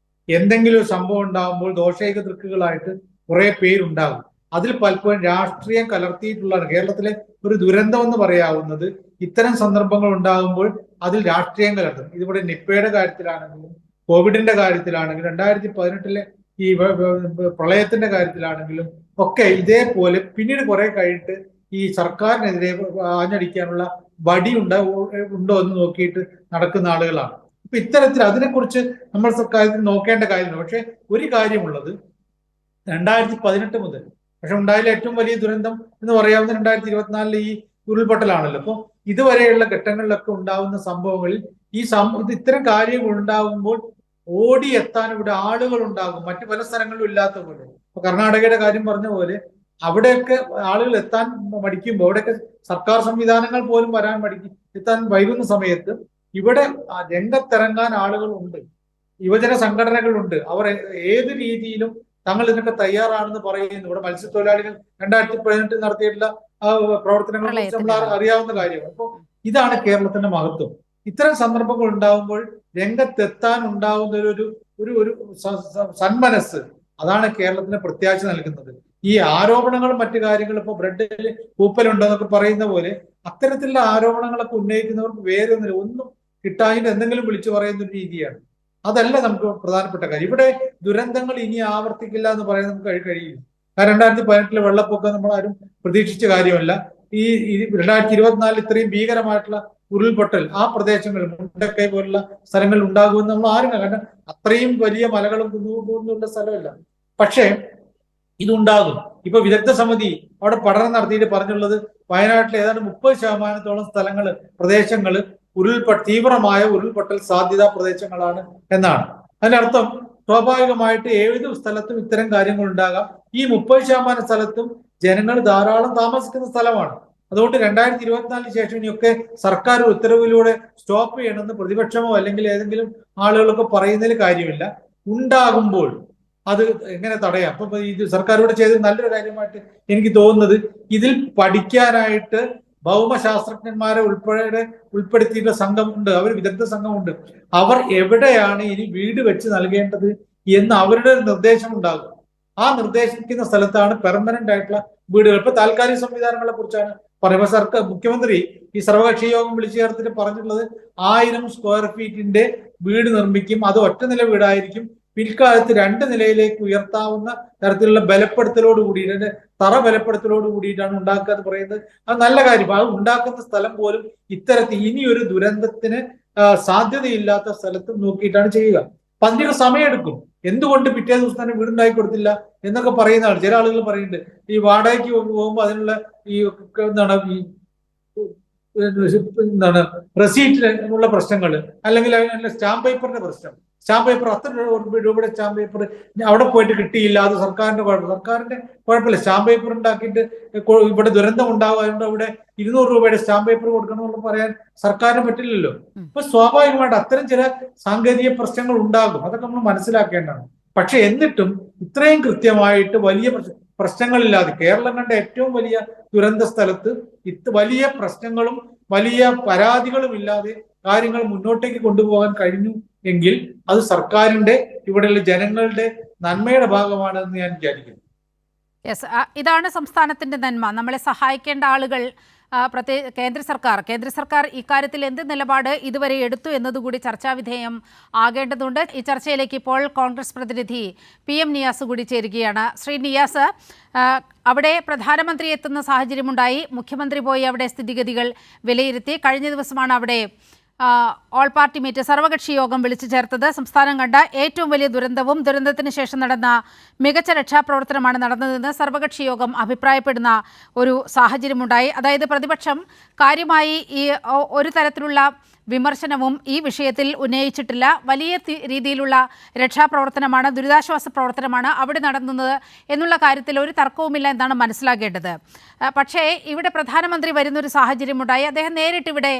S4: എന്തെങ്കിലും ഒരു സംഭവം ഉണ്ടാകുമ്പോൾ ദോഷൈക ദൃക്കുകളായിട്ട് കുറെ പേരുണ്ടാകും. അതിൽ പലപ്പോഴും രാഷ്ട്രീയം കലർത്തിയിട്ടുള്ളതാണ്. കേരളത്തിലെ ഒരു ദുരന്തം എന്ന് പറയാവുന്നത് ഇത്തരം സന്ദർഭങ്ങൾ ഉണ്ടാകുമ്പോൾ അതിൽ രാഷ്ട്രീയം കലർത്തും. ഇതിവിടെ നിപ്പയുടെ കാര്യത്തിലാണെങ്കിലും കോവിഡിന്റെ കാര്യത്തിലാണെങ്കിലും 2018 ഈ പ്രളയത്തിന്റെ കാര്യത്തിലാണെങ്കിലും ഒക്കെ ഇതേപോലെ പിന്നീട് കുറെ കഴിഞ്ഞിട്ട് ഈ സർക്കാരിനെതിരെ ആഞ്ഞടിക്കാനുള്ള വടി ഉണ്ടോ എന്ന് നോക്കിയിട്ട് നടക്കുന്ന ആളുകളാണ്. അപ്പൊ ഇത്തരത്തിൽ അതിനെക്കുറിച്ച് നമ്മൾ നോക്കേണ്ട കാര്യമാണ്. പക്ഷെ ഒരു കാര്യമുള്ളത്, 2018 മുതൽ പക്ഷെ ഉണ്ടായാലും ഏറ്റവും വലിയ ദുരന്തം എന്ന് പറയാവുന്ന 2024 ഈ ഉരുൾപൊട്ടലാണല്ലോ. അപ്പോൾ ഇതുവരെയുള്ള ഘട്ടങ്ങളിലൊക്കെ ഉണ്ടാവുന്ന സംഭവങ്ങളിൽ ഇത്തരം കാര്യങ്ങൾ ഉണ്ടാകുമ്പോൾ ഓടിയെത്താൻ ഇവിടെ ആളുകൾ ഉണ്ടാകും, മറ്റു പല സ്ഥലങ്ങളിലും ഇല്ലാത്ത പോലെ. ഇപ്പൊ കർണാടകയുടെ കാര്യം പറഞ്ഞ പോലെ അവിടെയൊക്കെ ആളുകൾ എത്താൻ മടിക്കുമ്പോൾ, അവിടെയൊക്കെ സർക്കാർ സംവിധാനങ്ങൾ പോലും എത്താൻ വൈകുന്ന സമയത്ത് ഇവിടെ രംഗത്തിറങ്ങാൻ ആളുകളുണ്ട്, യുവജന സംഘടനകളുണ്ട്. അവർ ഏത് രീതിയിലും തങ്ങൾ ഇതിനൊക്കെ തയ്യാറാണെന്ന് പറയുന്നു. ഇവിടെ മത്സ്യത്തൊഴിലാളികൾ 2018 നടത്തിയിട്ടുള്ള പ്രവർത്തനങ്ങളെ കുറിച്ച് നമ്മൾ അറിയാവുന്ന കാര്യമാണ്. അപ്പോൾ ഇതാണ് കേരളത്തിന്റെ മഹത്വം. ഇത്തരം സന്ദർഭങ്ങൾ ഉണ്ടാകുമ്പോൾ രംഗത്തെത്താൻ ഉണ്ടാവുന്ന ഒരു സന്മനസ്, അതാണ് കേരളത്തിന് പ്രത്യാശ നൽകുന്നത്. ഈ ആരോപണങ്ങളും മറ്റു കാര്യങ്ങളും ഇപ്പൊ ബ്രെഡിൽ പൂപ്പലുണ്ടെന്നൊക്കെ പറയുന്ന പോലെ അത്തരത്തിലുള്ള ആരോപണങ്ങളൊക്കെ ഉന്നയിക്കുന്നവർക്ക് വേറെ ഒന്നും കിട്ടാഞ്ഞിട്ട് എന്തെങ്കിലും വിളിച്ചു പറയുന്ന ഒരു രീതിയാണ്. അതല്ല നമുക്ക് പ്രധാനപ്പെട്ട കാര്യം. ഇവിടെ ദുരന്തങ്ങൾ ഇനി ആവർത്തിക്കില്ല എന്ന് പറയാൻ നമുക്ക് കഴിയില്ല. കാരണം 2018 വെള്ളപ്പൊക്കം നമ്മൾ ആരും പ്രതീക്ഷിച്ച കാര്യമല്ല. ഈ 2024 ഇത്രയും ഭീകരമായിട്ടുള്ള ഉരുൾപൊട്ടൽ ആ പ്രദേശങ്ങളിൽ മുണ്ടക്കൈ പോലുള്ള സ്ഥലങ്ങളിൽ ഉണ്ടാകുമെന്ന് നമ്മൾ ആരും, കാരണം അത്രയും വലിയ മലകളും കുന്നുകൊണ്ടുള്ള സ്ഥലമല്ല. പക്ഷേ ഇതുണ്ടാകും. ഇപ്പൊ വിദഗ്ധ സമിതി അവിടെ പഠനം നടത്തിയിട്ട് പറഞ്ഞുള്ളത് വയനാട്ടിലെ ഏതാണ്ട് 30% പ്രദേശങ്ങൾ തീവ്രമായ ഉരുൾപൊട്ടൽ സാധ്യതാ പ്രദേശങ്ങളാണ് എന്നാണ്. അതിനർത്ഥം സ്വാഭാവികമായിട്ട് ഏത് സ്ഥലത്തും ഇത്തരം കാര്യങ്ങൾ ഉണ്ടാകാം. ഈ 30% സ്ഥലത്തും ജനങ്ങൾ ധാരാളം താമസിക്കുന്ന സ്ഥലമാണ്. അതുകൊണ്ട് 2024 ശേഷം ഇനിയൊക്കെ സർക്കാർ ഉത്തരവിലൂടെ സ്റ്റോപ്പ് ചെയ്യണമെന്ന് പ്രതിപക്ഷമോ അല്ലെങ്കിൽ ഏതെങ്കിലും ആളുകളൊക്കെ പറയുന്നതിൽ കാര്യമില്ല. ഉണ്ടാകുമ്പോൾ അത് എങ്ങനെ തടയാം? അപ്പൊ ഇത് സർക്കാർ ഇവിടെ ചെയ്തത് നല്ലൊരു കാര്യമായിട്ട് എനിക്ക് തോന്നുന്നത്, ഇതിൽ പഠിക്കാനായിട്ട് ഭൗമശാസ്ത്രജ്ഞന്മാരെ ഉൾപ്പെടുത്തിയിട്ടുള്ള സംഘമുണ്ട്, അവർ വിദഗ്ധ സംഘമുണ്ട്. അവർ എവിടെയാണ് ഇനി വീട് വെച്ച് നൽകേണ്ടത് എന്ന് അവരുടെ ഒരു നിർദ്ദേശം ഉണ്ടാകും. ആ നിർദ്ദേശിക്കുന്ന സ്ഥലത്താണ് പെർമനന്റ് ആയിട്ടുള്ള വീടുകൾ. ഇപ്പൊ താൽക്കാലിക സംവിധാനങ്ങളെ കുറിച്ചാണ് പറയുമ്പോൾ മുഖ്യമന്ത്രി ഈ സർവകക്ഷി യോഗം വിളിച്ചു ചേർത്തിട്ട് പറഞ്ഞിട്ടുള്ളത് 1000 സ്ക്വയർ ഫീറ്റിന്റെ വീട് നിർമ്മിക്കും, അത് ഒറ്റ നില വീടായിരിക്കും, പിൽക്കാലത്ത് 2 നിലയിലേക്ക് ഉയർത്താവുന്ന തരത്തിലുള്ള ബലപ്പെടുത്തലോട് കൂടിയിട്ട്, തറ ബലപ്പെടുത്തലോട് കൂടിയിട്ടാണ് ഉണ്ടാക്കുക എന്ന് പറയുന്നത്. അത് നല്ല കാര്യം. അത് ഉണ്ടാക്കുന്ന സ്ഥലം പോലും ഇത്തരത്തിൽ ഇനിയൊരു ദുരന്തത്തിന് സാധ്യതയില്ലാത്ത സ്ഥലത്ത് നോക്കിയിട്ടാണ് ചെയ്യുക. അപ്പൊ അതിനൊക്കെ സമയമെടുക്കും. എന്തുകൊണ്ട് പിറ്റേ ദിവസം തന്നെ വീടുണ്ടാക്കി കൊടുത്തില്ല എന്നൊക്കെ പറയുന്നതാണ്. ചില ആളുകൾ പറയുന്നുണ്ട് ഈ വാടകയ്ക്ക് പോകുമ്പോൾ അതിനുള്ള ഈ റെസീറ്റിനുള്ള പ്രശ്നങ്ങൾ, അല്ലെങ്കിൽ അതിനുള്ള സ്റ്റാമ്പ് പേപ്പറിന്റെ പ്രശ്നം. സ്റ്റാമ്പ് പേപ്പർ 10 രൂപയുടെ സ്റ്റാമ്പ് പേപ്പർ അവിടെ പോയിട്ട് കിട്ടിയില്ല, അത് സർക്കാരിന്റെ കുഴപ്പം. സർക്കാരിന്റെ കുഴപ്പമില്ല, സ്റ്റാമ്പ് പേപ്പർ ഉണ്ടാക്കിയിട്ട് ഇവിടെ ദുരന്തം ഉണ്ടാവുക അവിടെ 200 രൂപയുടെ സ്റ്റാമ്പ് പേപ്പർ കൊടുക്കണമെന്ന് പറയാൻ സർക്കാരിന് പറ്റില്ലല്ലോ. അപ്പൊ സ്വാഭാവികമായിട്ട് അത്തരം ചില സാങ്കേതിക പ്രശ്നങ്ങൾ ഉണ്ടാകും, അതൊക്കെ നമ്മൾ മനസ്സിലാക്കേണ്ടതാണ്. പക്ഷെ എന്നിട്ടും ഇത്രയും കൃത്യമായിട്ട് വലിയ പ്രശ്നങ്ങളില്ലാതെ കേരളം കണ്ട ഏറ്റവും വലിയ ദുരന്ത സ്ഥലത്ത് വലിയ പ്രശ്നങ്ങളും വലിയ പരാതികളും ഇല്ലാതെ കാര്യങ്ങൾ മുന്നോട്ടേക്ക് കൊണ്ടുപോകാൻ കഴിഞ്ഞു എങ്കിൽ അത് സർക്കാരിന്റെ, ഇവിടെയുള്ള ജനങ്ങളുടെ നന്മയുടെ ഭാഗമാണെന്ന് ഞാൻ വിചാരിക്കുന്നു.
S1: യെസ്, ഇതാണ് സംസ്ഥാനത്തിന്റെ നന്മ. നമ്മളെ സഹായിക്കേണ്ട ആളുകൾ കേന്ദ്ര സർക്കാർ ഇക്കാര്യത്തിൽ എന്ത് നിലപാട് ഇതുവരെ എടുത്തു എന്നതുകൂടി ചർച്ചാവിധേയം ആകേണ്ടതുണ്ട്. ഈ ചർച്ചയിലേക്ക് ഇപ്പോൾ കോൺഗ്രസ് പ്രതിനിധി PM നിയാസ് കൂടി ചേരുകയാണ്. ശ്രീ നിയാസ്, അവിടെ പ്രധാനമന്ത്രി എത്തുന്ന സാഹചര്യമുണ്ടായി. മുഖ്യമന്ത്രി പോയി അവിടെ സ്ഥിതിഗതികൾ വിലയിരുത്തി. കഴിഞ്ഞ ദിവസമാണ് അവിടെ ഓൾ പാർട്ടി മീറ്റ്, സർവകക്ഷി യോഗം വിളിച്ചു ചേർത്തത്. സംസ്ഥാനം കണ്ട ഏറ്റവും വലിയ ദുരന്തവും ദുരന്തത്തിന് ശേഷം നടന്ന മികച്ച രക്ഷാപ്രവർത്തനമാണ് നടന്നതെന്ന് സർവകക്ഷി യോഗം അഭിപ്രായപ്പെടുന്ന ഒരു സാഹചര്യമുണ്ടായി. അതായത് പ്രതിപക്ഷം കാര്യമായി ഈ ഒരു തരത്തിലുള്ള വിമർശനവും ഈ വിഷയത്തിൽ ഉന്നയിച്ചിട്ടില്ല. വലിയ രീതിയിലുള്ള രക്ഷാപ്രവർത്തനമാണ്, ദുരിതാശ്വാസ പ്രവർത്തനമാണ് അവിടെ നടന്നത് എന്നുള്ള കാര്യത്തിൽ ഒരു തർക്കവുമില്ല എന്നാണ് മനസ്സിലാക്കേണ്ടത്. പക്ഷേ ഇവിടെ പ്രധാനമന്ത്രി വരുന്നൊരു സാഹചര്യമുണ്ടായി. അദ്ദേഹം നേരിട്ട് ഇവിടെ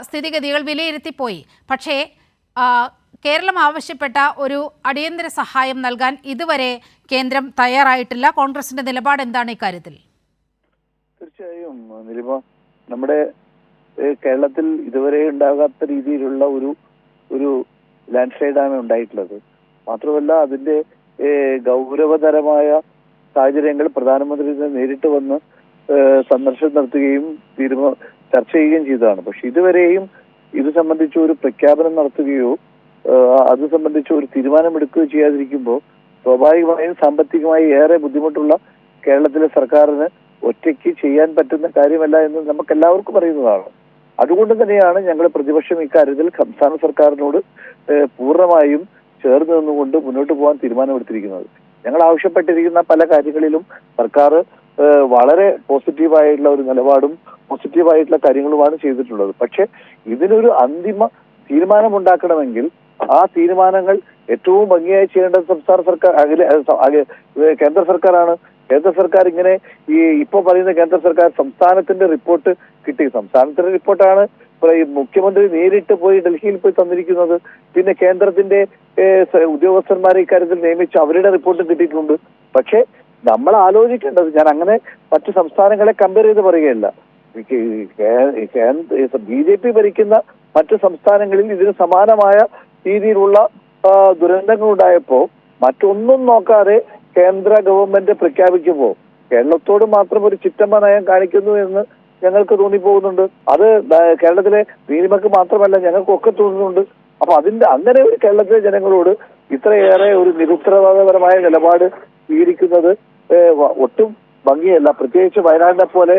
S1: സ്ഥിതിഗതികൾ വിലയിരുത്തിപ്പോയി. പക്ഷേ കേരളം ആവശ്യപ്പെട്ട ഒരു അടിയന്തര സഹായം നൽകാൻ ഇതുവരെ കേന്ദ്രം തയ്യാറായിട്ടില്ല. കോൺഗ്രസിന്റെ നിലപാട് എന്താണ് ഇക്കാര്യത്തിൽ?
S5: തീർച്ചയായും നിലിമ, നമ്മുടെ കേരളത്തിൽ ഇതുവരെ ഉണ്ടാകാത്ത രീതിയിലുള്ള ഒരു ലാൻഡ് സ്ലൈഡാണ് ഉണ്ടായിട്ടുള്ളത്. മാത്രമല്ല അതിന്റെ ഗൗരവതരമായ സാഹചര്യങ്ങൾ പ്രധാനമന്ത്രി നേരിട്ട് വന്ന് സന്ദർശനം നടത്തുകയും ചർച്ച ചെയ്യുകയും ചെയ്തതാണ്. പക്ഷെ ഇതുവരെയും ഇത് സംബന്ധിച്ച് ഒരു പ്രഖ്യാപനം നടത്തുകയോ അത് സംബന്ധിച്ച് ഒരു തീരുമാനമെടുക്കുകയോ ചെയ്യാതിരിക്കുമ്പോൾ സ്വാഭാവികമായും സാമ്പത്തികമായി ഏറെ ബുദ്ധിമുട്ടുള്ള കേരളത്തിലെ സർക്കാരിന് ഒറ്റയ്ക്ക് ചെയ്യാൻ പറ്റുന്ന കാര്യമല്ല എന്ന് നമുക്ക് എല്ലാവർക്കും അറിയുന്നതാണ്. അതുകൊണ്ട് തന്നെയാണ് ഞങ്ങൾ പ്രതിപക്ഷം ഇക്കാര്യത്തിൽ സംസ്ഥാന സർക്കാരിനോട് പൂർണ്ണമായും ചേർന്ന് നിന്നുകൊണ്ട് മുന്നോട്ട് പോകാൻ തീരുമാനമെടുത്തിരിക്കുന്നത്. ഞങ്ങൾ ആവശ്യപ്പെട്ടിരിക്കുന്ന പല കാര്യങ്ങളിലും സർക്കാർ വളരെ പോസിറ്റീവായിട്ടുള്ള ഒരു നിലപാടും പോസിറ്റീവായിട്ടുള്ള കാര്യങ്ങളുമാണ് ചെയ്തിട്ടുള്ളത്. പക്ഷെ ഇതിനൊരു അന്തിമ തീരുമാനമുണ്ടാക്കണമെങ്കിൽ ആ തീരുമാനങ്ങൾ ഏറ്റവും ഭംഗിയായി ചെയ്യേണ്ടത് സംസ്ഥാന സർക്കാർ, കേന്ദ്ര സർക്കാരാണ്. കേന്ദ്ര സർക്കാർ ഇങ്ങനെ ഇപ്പൊ പറയുന്ന കേന്ദ്ര സർക്കാർ സംസ്ഥാനത്തിന്റെ റിപ്പോർട്ട് കിട്ടി. സംസ്ഥാനത്തിന്റെ റിപ്പോർട്ടാണ് മുഖ്യമന്ത്രി നേരിട്ട് പോയി ഡൽഹിയിൽ പോയി തന്നിരിക്കുന്നത്. പിന്നെ കേന്ദ്രത്തിന്റെ ഉദ്യോഗസ്ഥന്മാരെ ഇക്കാര്യത്തിൽ നിയമിച്ച് അവരുടെ റിപ്പോർട്ട് കിട്ടിയിട്ടുണ്ട്. പക്ഷെ നമ്മൾ ആലോചിക്കേണ്ടത്, ഞാൻ അങ്ങനെ മറ്റു സംസ്ഥാനങ്ങളെ കമ്പയർ ചെയ്ത് പറയുകയല്ല, BJP ഭരിക്കുന്ന മറ്റു സംസ്ഥാനങ്ങളിൽ ഇതിന് സമാനമായ രീതിയിലുള്ള ദുരന്തങ്ങൾ ഉണ്ടായപ്പോ മറ്റൊന്നും നോക്കാതെ കേന്ദ്ര ഗവൺമെന്റ് പ്രഖ്യാപിക്കുമ്പോൾ കേരളത്തോട് മാത്രം ഒരു ചിറ്റമ്മ നയം കാണിക്കുന്നു എന്ന് ഞങ്ങൾക്ക് തോന്നിപ്പോകുന്നുണ്ട്. അത് കേരളത്തിലെ നീലിമക്ക് മാത്രമല്ല ഞങ്ങൾക്കൊക്കെ തോന്നുന്നുണ്ട്. അപ്പൊ അങ്ങനെ ഒരു കേരളത്തിലെ ജനങ്ങളോട് ഇത്രയേറെ ഒരു നിരുത്തരവാദപരമായ നിലപാട് സ്വീകരിക്കുന്നത് ഒട്ടും ഭംഗിയല്ല. പ്രത്യേകിച്ച് വയനാടിനെ പോലെ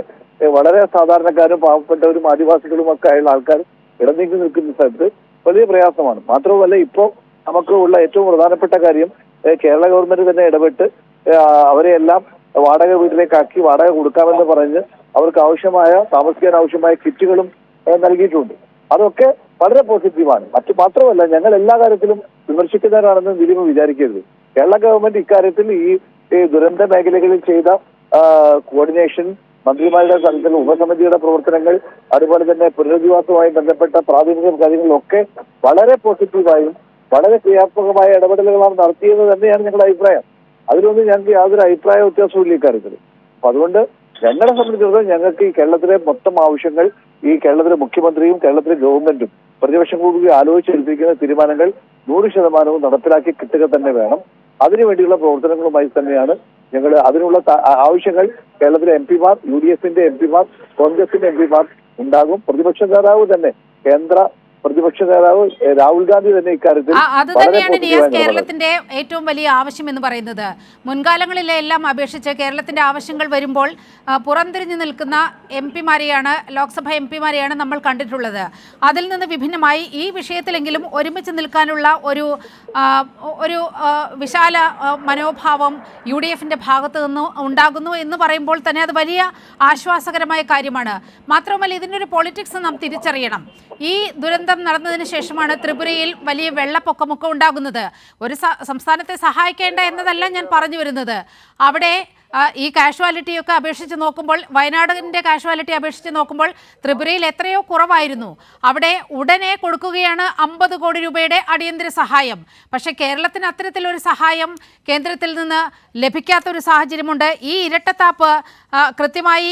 S5: വളരെ സാധാരണക്കാരും പാവപ്പെട്ടവരും ആദിവാസികളും ഒക്കെ ആയുള്ള ആൾക്കാർ ഇടനീക്കി നിൽക്കുന്ന സ്ഥലത്ത് വലിയ പ്രയാസമാണ്. മാത്രവുമല്ല ഇപ്പോൾ നമുക്ക് ഉള്ള ഏറ്റവും പ്രധാനപ്പെട്ട കാര്യം കേരള ഗവൺമെന്റ് തന്നെ ഇടപെട്ട് അവരെയെല്ലാം വാടക വീട്ടിലേക്കാക്കി വാടക കൊടുക്കാമെന്ന് പറഞ്ഞ് അവർക്ക് ആവശ്യമായ താമസിക്കാൻ ആവശ്യമായ കിറ്റുകളും നൽകിയിട്ടുണ്ട്. അതൊക്കെ വളരെ പോസിറ്റീവാണ്. മാത്രമല്ല ഞങ്ങൾ എല്ലാ കാര്യത്തിലും വിമർശിക്കുന്നവരാണെന്ന് ദിലീപ് വിചാരിക്കരുത്. കേരള ഗവൺമെന്റ് ഇക്കാര്യത്തിൽ ഈ ദുരന്ത മേഖലകളിൽ ചെയ്ത കോർഡിനേഷൻ, മന്ത്രിമാരുടെ തലത്തിൽ ഉപസമിതിയുടെ പ്രവർത്തനങ്ങൾ, അതുപോലെ തന്നെ പുനരധിവാസവുമായി ബന്ധപ്പെട്ട പ്രാഥമിക കാര്യങ്ങളിലൊക്കെ വളരെ പോസിറ്റീവായും വളരെ ക്രിയാത്മകമായ ഇടപെടലുകളാണ് നടത്തിയെന്ന് തന്നെയാണ് ഞങ്ങളുടെ അഭിപ്രായം. അതിലൊന്നും ഞങ്ങൾക്ക് യാതൊരു അഭിപ്രായ വ്യത്യാസവും ഇല്ല ഇക്കാര്യത്തിൽ. അപ്പൊ അതുകൊണ്ട് ഞങ്ങളെ സംബന്ധിച്ചിടത്തോളം ഞങ്ങൾക്ക് ഈ കേരളത്തിലെ മൊത്തം ആവശ്യങ്ങൾ ഈ കേരളത്തിലെ മുഖ്യമന്ത്രിയും കേരളത്തിലെ ഗവൺമെന്റും പ്രതിപക്ഷം കൂടി ആലോചിച്ചെടുത്തിരിക്കുന്ന തീരുമാനങ്ങൾ 100% നടപ്പിലാക്കി കിട്ടുക തന്നെ വേണം. അതിനുവേണ്ടിയുള്ള പ്രവർത്തനങ്ങളുമായി തന്നെയാണ് ഞങ്ങൾ അതിനുള്ള ആവശ്യങ്ങൾ കേരളത്തിലെ എംപിമാർ, UDFന്റെ എംപിമാർ, കോൺഗ്രസിന്റെ എംപിമാർ ഉണ്ടാകും. പ്രതിപക്ഷ നേതാവ് തന്നെ കേന്ദ്ര പ്രതിപക്ഷ നേതാവ് രാഹുൽ ഗാന്ധി തന്നെ ഇക്കാര്യത്തിൽ
S1: അത് തന്നെയാണ് നിയാസ് കേരളത്തിന്റെ ഏറ്റവും വലിയ ആവശ്യം എന്ന് പറയുന്നത്. മുൻകാലങ്ങളിലെ എല്ലാം അപേക്ഷിച്ച് കേരളത്തിന്റെ ആവശ്യങ്ങൾ വരുമ്പോൾ പുറംതിരിഞ്ഞു നിൽക്കുന്ന എംപിമാരെയാണ്, ലോക്സഭാ എംപിമാരെയാണ് നമ്മൾ കണ്ടിട്ടുള്ളത്. അതിൽ നിന്ന് വിഭിന്നമായി ഈ വിഷയത്തിലെങ്കിലും ഒരുമിച്ച് നിൽക്കാനുള്ള ഒരു വിശാല മനോഭാവം UDFന്റെ ഭാഗത്ത് നിന്ന് ഉണ്ടാകുന്നു എന്ന് പറയുമ്പോൾ തന്നെ അത് വലിയ ആശ്വാസകരമായ കാര്യമാണ്. മാത്രമല്ല ഇതിൻ്റെ ഒരു പൊളിറ്റിക്സ് നാം തിരിച്ചറിയണം. ഈ ദുരന്തം നടന്നതിന് ശേഷമാണ് ത്രിപുരയിൽ വലിയ വെള്ളപ്പൊക്കമൊക്കെ ഉണ്ടാകുന്നത്. ഒരു സംസ്ഥാനത്തെ സഹായിക്കേണ്ട എന്നതല്ല ഞാൻ പറഞ്ഞു വരുന്നത്. അവിടെ ഈ കാഷ്വാലിറ്റിയൊക്കെ അപേക്ഷിച്ച് നോക്കുമ്പോൾ, വയനാടിൻ്റെ കാഷ്വാലിറ്റി അപേക്ഷിച്ച് നോക്കുമ്പോൾ ത്രിപുരയിൽ എത്രയോ കുറവായിരുന്നു. അവിടെ ഉടനെ കൊടുക്കുകയാണ് 50 കോടി രൂപയുടെ അടിയന്തര സഹായം. പക്ഷേ കേരളത്തിന് അത്തരത്തിലൊരു സഹായം കേന്ദ്രത്തിൽ നിന്ന് ലഭിക്കാത്തൊരു സാഹചര്യമുണ്ട്. ഈ ഇരട്ടത്താപ്പ് കൃത്യമായി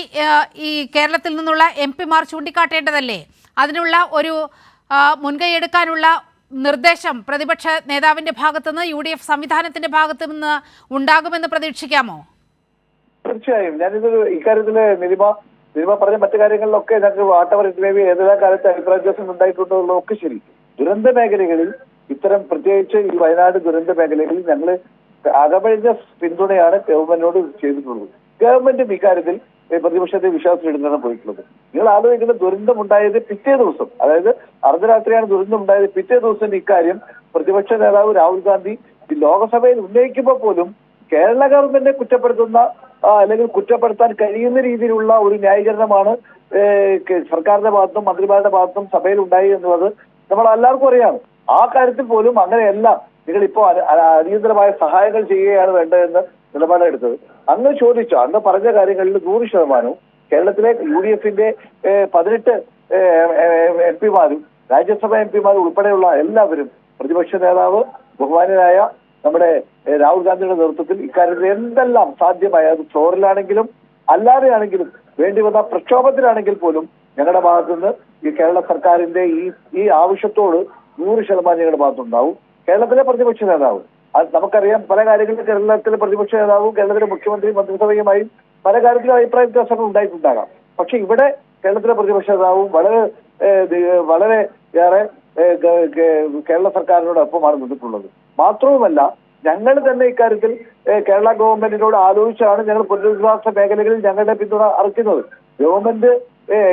S1: ഈ കേരളത്തിൽ നിന്നുള്ള എംപിമാർ ചൂണ്ടിക്കാട്ടേണ്ടതല്ലേ? അതിനുള്ള ഒരു മുൻകൈയെടുക്കാനുള്ള നിർദ്ദേശം പ്രതിപക്ഷ നേതാവിന്റെ ഭാഗത്തുനിന്ന്, UDF സംവിധാനത്തിന്റെ ഭാഗത്തു നിന്ന് ഉണ്ടാകുമെന്ന് പ്രതീക്ഷിക്കാമോ?
S5: തീർച്ചയായും ഇക്കാര്യത്തില് നിലിമ പറഞ്ഞ മറ്റു കാര്യങ്ങളിലൊക്കെ ഞങ്ങൾക്ക് വാട്ടവറിമേബി ഏതെല്ലാം കാലത്ത് അഭിപ്രായ വ്യത്യാസം ഉണ്ടായിട്ടുള്ളതൊക്കെ ശരി. ദുരന്ത മേഖലകളിൽ ഇത്തരം പ്രത്യേകിച്ച് ഈ വയനാട് ദുരന്ത മേഖലകളിൽ ഞങ്ങൾ അകമഴിഞ്ഞ പിന്തുണയാണ് ഗവൺമെന്റിനോട് ചെയ്തിട്ടുള്ളത്. ഗവൺമെന്റും ഇക്കാര്യത്തിൽ പ്രതിപക്ഷത്തെ വിശ്വാസത്തിലിടുന്നതാണ് പോയിട്ടുള്ളത്. നിങ്ങൾ ആലോചിക്കുന്ന ദുരന്തമുണ്ടായത് പിറ്റേ ദിവസം, അതായത് അർദ്ധരാത്രിയാണ് ദുരന്തമുണ്ടായത്. പിറ്റേ ദിവസം ഇക്കാര്യം പ്രതിപക്ഷ നേതാവ് രാഹുൽ ഗാന്ധി ലോകസഭയിൽ ഉന്നയിക്കുമ്പോൾ പോലും കേരള ഗവൺമെന്റിനെ കുറ്റപ്പെടുത്തുന്ന അല്ലെങ്കിൽ കുറ്റപ്പെടുത്താൻ കഴിയുന്ന രീതിയിലുള്ള ഒരു ന്യായീകരണമാണ് സർക്കാരിന്റെ ഭാഗത്തും മന്ത്രിമാരുടെ ഭാഗത്തും സഭയിൽ ഉണ്ടായി എന്നുള്ളത് നമ്മൾ എല്ലാവർക്കും അറിയാം. ആ കാര്യത്തിൽ പോലും അങ്ങനെയല്ല, നിങ്ങൾ ഇപ്പോൾ അടിയന്തരമായ സഹായങ്ങൾ ചെയ്യുകയാണ് വേണ്ടതെന്ന് നിലപാടെടുത്തത്. അങ്ങ് ചോദിച്ചോ, അങ്ങ് പറഞ്ഞ കാര്യങ്ങളിൽ 100% കേരളത്തിലെ UDFന്റെ 18 എംപിമാരും രാജ്യസഭാ എംപിമാരും ഉൾപ്പെടെയുള്ള എല്ലാവരും പ്രതിപക്ഷ നേതാവ് ബഹുമാന്യനായ നമ്മുടെ രാഹുൽ ഗാന്ധിയുടെ നേതൃത്വത്തിൽ ഇക്കാര്യത്തിൽ എന്തെല്ലാം സാധ്യമായ, അത് ഫ്ലോറിലാണെങ്കിലും അല്ലാതെയാണെങ്കിലും വേണ്ടി വന്ന പ്രക്ഷോഭത്തിലാണെങ്കിൽ പോലും ഞങ്ങളുടെ ഭാഗത്തുനിന്ന് ഈ കേരള സർക്കാരിന്റെ ഈ ആവശ്യത്തോട് 100% ഞങ്ങളുടെ ഭാഗത്തുണ്ടാവും. കേരളത്തിലെ പ്രതിപക്ഷ നേതാവ്, അത് നമുക്കറിയാം, പല കാര്യങ്ങളിലും കേരളത്തിലെ പ്രതിപക്ഷ നേതാവും കേരളത്തിലെ മുഖ്യമന്ത്രി മന്ത്രിസഭയുമായും പല കാര്യത്തിലും അഭിപ്രായ വ്യത്യാസങ്ങൾ ഉണ്ടായിട്ടുണ്ടാകാം. പക്ഷെ ഇവിടെ കേരളത്തിലെ പ്രതിപക്ഷ നേതാവും വളരെ ഏറെ കേരള സർക്കാരിനോടൊപ്പമാണ് നിന്നിട്ടുള്ളത്. മാത്രവുമല്ല, ഞങ്ങൾ തന്നെ ഇക്കാര്യത്തിൽ കേരള ഗവൺമെന്റിനോട് ആലോചിച്ചാണ് ഞങ്ങൾ പുനരധിവാസ മേഖലകളിൽ ഞങ്ങളുടെ പിന്തുണ അർപ്പിക്കുന്നത്. ഗവൺമെന്റ്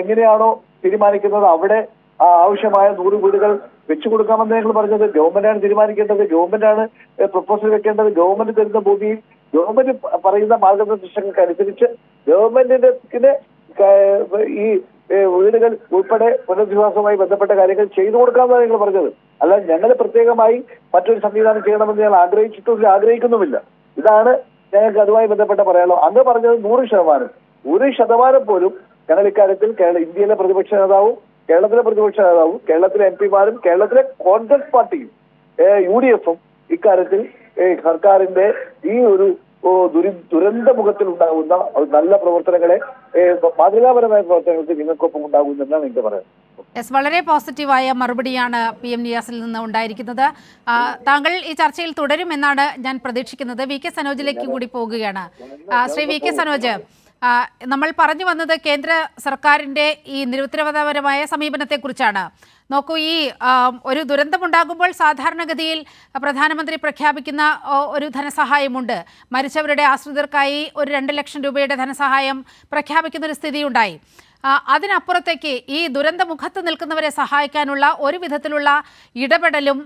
S5: എങ്ങനെയാണോ തീരുമാനിക്കുന്നത് അവിടെ ആവശ്യമായ 100 വീടുകൾ വെച്ചു കൊടുക്കാമെന്ന് ഞങ്ങൾ പറഞ്ഞത്. ഗവൺമെന്റാണ് തീരുമാനിക്കേണ്ടത്, ഗവൺമെന്റാണ് പ്രപ്പോസൽ വെക്കേണ്ടത്. ഗവൺമെന്റ് തരുന്ന ഭൂമിയിൽ ഗവൺമെന്റ് പറയുന്ന മാർഗനിർദ്ദേശങ്ങൾക്ക് അനുസരിച്ച് ഗവൺമെന്റിന്റെ ഈ വീടുകൾ ഉൾപ്പെടെ പുനരധിവാസവുമായി ബന്ധപ്പെട്ട കാര്യങ്ങൾ ചെയ്തു കൊടുക്കാമെന്നാണ് ഞങ്ങൾ പറഞ്ഞത്. അല്ല ഞങ്ങൾ പ്രത്യേകമായി മറ്റൊരു സംവിധാനം ചെയ്യണമെന്ന് ഞങ്ങൾ ആഗ്രഹിക്കുന്നുമില്ല. ഇതാണ് ഞങ്ങൾക്ക് അതുമായി ബന്ധപ്പെട്ട പറയാനുള്ളത്. അങ്ങ് പറഞ്ഞത് 100% പോലും ഞങ്ങൾ ഇക്കാര്യത്തിൽ ഇന്ത്യയിലെ പ്രതിപക്ഷ നേതാവും കേരളത്തിലെ പ്രതിപക്ഷ നേതാവും കേരളത്തിലെ എംപിമാരും കേരളത്തിലെ കോൺഗ്രസ് പാർട്ടിയും UDFും ഇക്കാര്യത്തിൽ സർക്കാരിന്റെ ഈ ഒരു ദുരന്ത മുഖത്തിൽ ഉണ്ടാകുന്ന നല്ല പ്രവർത്തനങ്ങളെ, മാതൃകാപരമായ പ്രവർത്തനങ്ങൾക്ക് നിങ്ങൾക്കൊപ്പം ഉണ്ടാകുമെന്നാണ് എനിക്ക് പറയുന്നത്.
S1: വളരെ പോസിറ്റീവായ മറുപടിയാണ് PM നിയാസിൽ നിന്ന് ഉണ്ടായിരിക്കുന്നത്. താങ്കൾ ഈ ചർച്ചയിൽ തുടരുമെന്നാണ് ഞാൻ പ്രതീക്ഷിക്കുന്നത്. VK സനോജിലേക്ക് കൂടി പോകുകയാണ്. ശ്രീ VK സനോജ്, നമ്മൾ പറഞ്ഞു വന്നത് കേന്ദ്ര സർക്കാരിൻ്റെ ഈ നിരുത്തരവാദപരമായ സമീപനത്തെക്കുറിച്ചാണ്. നോക്കൂ, ഈ ഒരു ദുരന്തമുണ്ടാകുമ്പോൾ സാധാരണഗതിയിൽ പ്രധാനമന്ത്രി പ്രഖ്യാപിക്കുന്ന ഒരു ധനസഹായമുണ്ട്. മരിച്ചവരുടെ ആശ്രിതർക്കായി ഒരു 2 ലക്ഷം രൂപയുടെ ധനസഹായം പ്രഖ്യാപിക്കുന്നൊരു സ്ഥിതിയുണ്ടായി. അതിനപ്പുറത്തേക്ക് ഈ ദുരന്തമുഖത്ത് നിൽക്കുന്നവരെ സഹായിക്കാനുള്ള ഒരു വിധത്തിലുള്ള ഇടപെടലും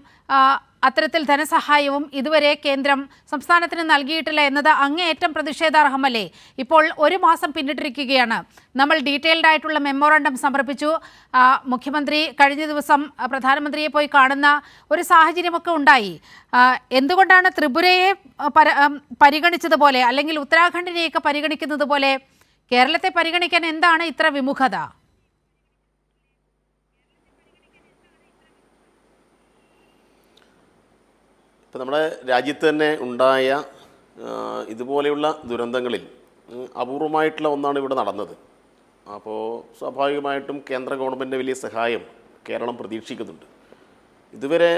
S1: അത്തരത്തിൽ ധനസഹായവും ഇതുവരെ കേന്ദ്രം സംസ്ഥാനത്തിന് നൽകിയിട്ടില്ല എന്നത് അങ്ങേയറ്റം പ്രതിഷേധാർഹമല്ലേ? ഇപ്പോൾ 1 മാസം പിന്നിട്ടിരിക്കുകയാണ്. നമ്മൾ ഡീറ്റെയിൽഡ് ആയിട്ടുള്ള മെമ്മോറാണ്ടം സമർപ്പിച്ചു. മുഖ്യമന്ത്രി കഴിഞ്ഞ ദിവസം പ്രധാനമന്ത്രിയെ പോയി കാണുന്ന ഒരു സാഹചര്യമൊക്കെ ഉണ്ടായി. എന്തുകൊണ്ടാണ് ത്രിപുരയെ പരിഗണിച്ചതുപോലെ അല്ലെങ്കിൽ ഉത്തരാഖണ്ഡിനെയൊക്കെ പരിഗണിക്കുന്നത് പോലെ കേരളത്തെ പരിഗണിക്കാൻ എന്താണ് ഇത്ര വിമുഖത?
S3: ഇപ്പം നമ്മുടെ രാജ്യത്ത് തന്നെ ഉണ്ടായ ഇതുപോലെയുള്ള ദുരന്തങ്ങളിൽ അപൂർവമായിട്ടുള്ള ഒന്നാണ് ഇവിടെ നടന്നത്. അപ്പോൾ സ്വാഭാവികമായിട്ടും കേന്ദ്ര ഗവൺമെൻറ് വലിയ സഹായം കേരളം പ്രതീക്ഷിക്കുന്നുണ്ട്. ഇതുവരെ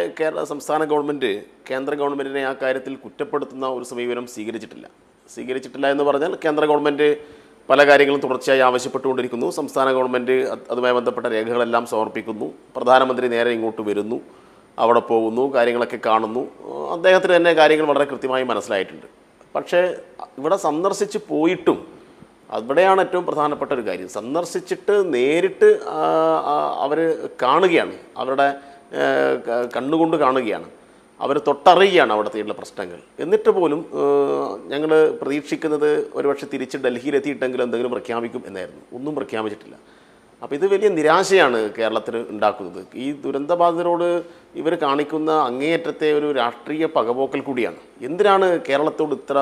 S3: സംസ്ഥാന ഗവൺമെൻറ് കേന്ദ്ര ഗവൺമെൻറ്റിനെ ആ കാര്യത്തിൽ കുറ്റപ്പെടുത്തുന്ന ഒരു സമീപനം സ്വീകരിച്ചിട്ടില്ല എന്ന് പറഞ്ഞാൽ കേന്ദ്ര ഗവൺമെൻറ് പല കാര്യങ്ങളും തുടർച്ചയായി ആവശ്യപ്പെട്ടുകൊണ്ടിരിക്കുന്നു. സംസ്ഥാന ഗവൺമെൻറ് അതുമായി ബന്ധപ്പെട്ട രേഖകളെല്ലാം സമർപ്പിക്കുന്നു. പ്രധാനമന്ത്രി നേരെ ഇങ്ങോട്ട് വരുന്നു, അവിടെ പോകുന്നു, കാര്യങ്ങളൊക്കെ കാണുന്നു. അദ്ദേഹത്തിന് തന്നെ കാര്യങ്ങൾ വളരെ കൃത്യമായി മനസ്സിലായിട്ടുണ്ട്. പക്ഷേ ഇവിടെ സന്ദർശിച്ച് പോയിട്ടും അവിടെയാണ് ഏറ്റവും പ്രധാനപ്പെട്ട ഒരു കാര്യം. സന്ദർശിച്ചിട്ട് നേരിട്ട് അവർ കാണുകയാണ്, അവരുടെ കണ്ണുകൊണ്ട് കാണുകയാണ്, അവർ തൊട്ടറിയുകയാണ് അവിടുത്തെയുള്ള പ്രശ്നങ്ങൾ. എന്നിട്ട് പോലും ഞങ്ങൾ പ്രതീക്ഷിക്കുന്നത് ഒരുപക്ഷെ തിരിച്ച് ഡൽഹിയിലെത്തിയിട്ടെങ്കിലും എന്തെങ്കിലും പ്രഖ്യാപിക്കും എന്നായിരുന്നു. ഒന്നും പ്രഖ്യാപിച്ചിട്ടില്ല. അപ്പോൾ ഇത് വലിയ നിരാശയാണ് കേരളത്തിന് ഉണ്ടാക്കുന്നത്. ഈ ദുരന്തബാധിതരോട് ഇവർ കാണിക്കുന്ന അങ്ങേയറ്റത്തെ ഒരു രാഷ്ട്രീയ പകപോക്കൽ കൂടിയാണ്. എന്തിനാണ് കേരളത്തോട് ഇത്ര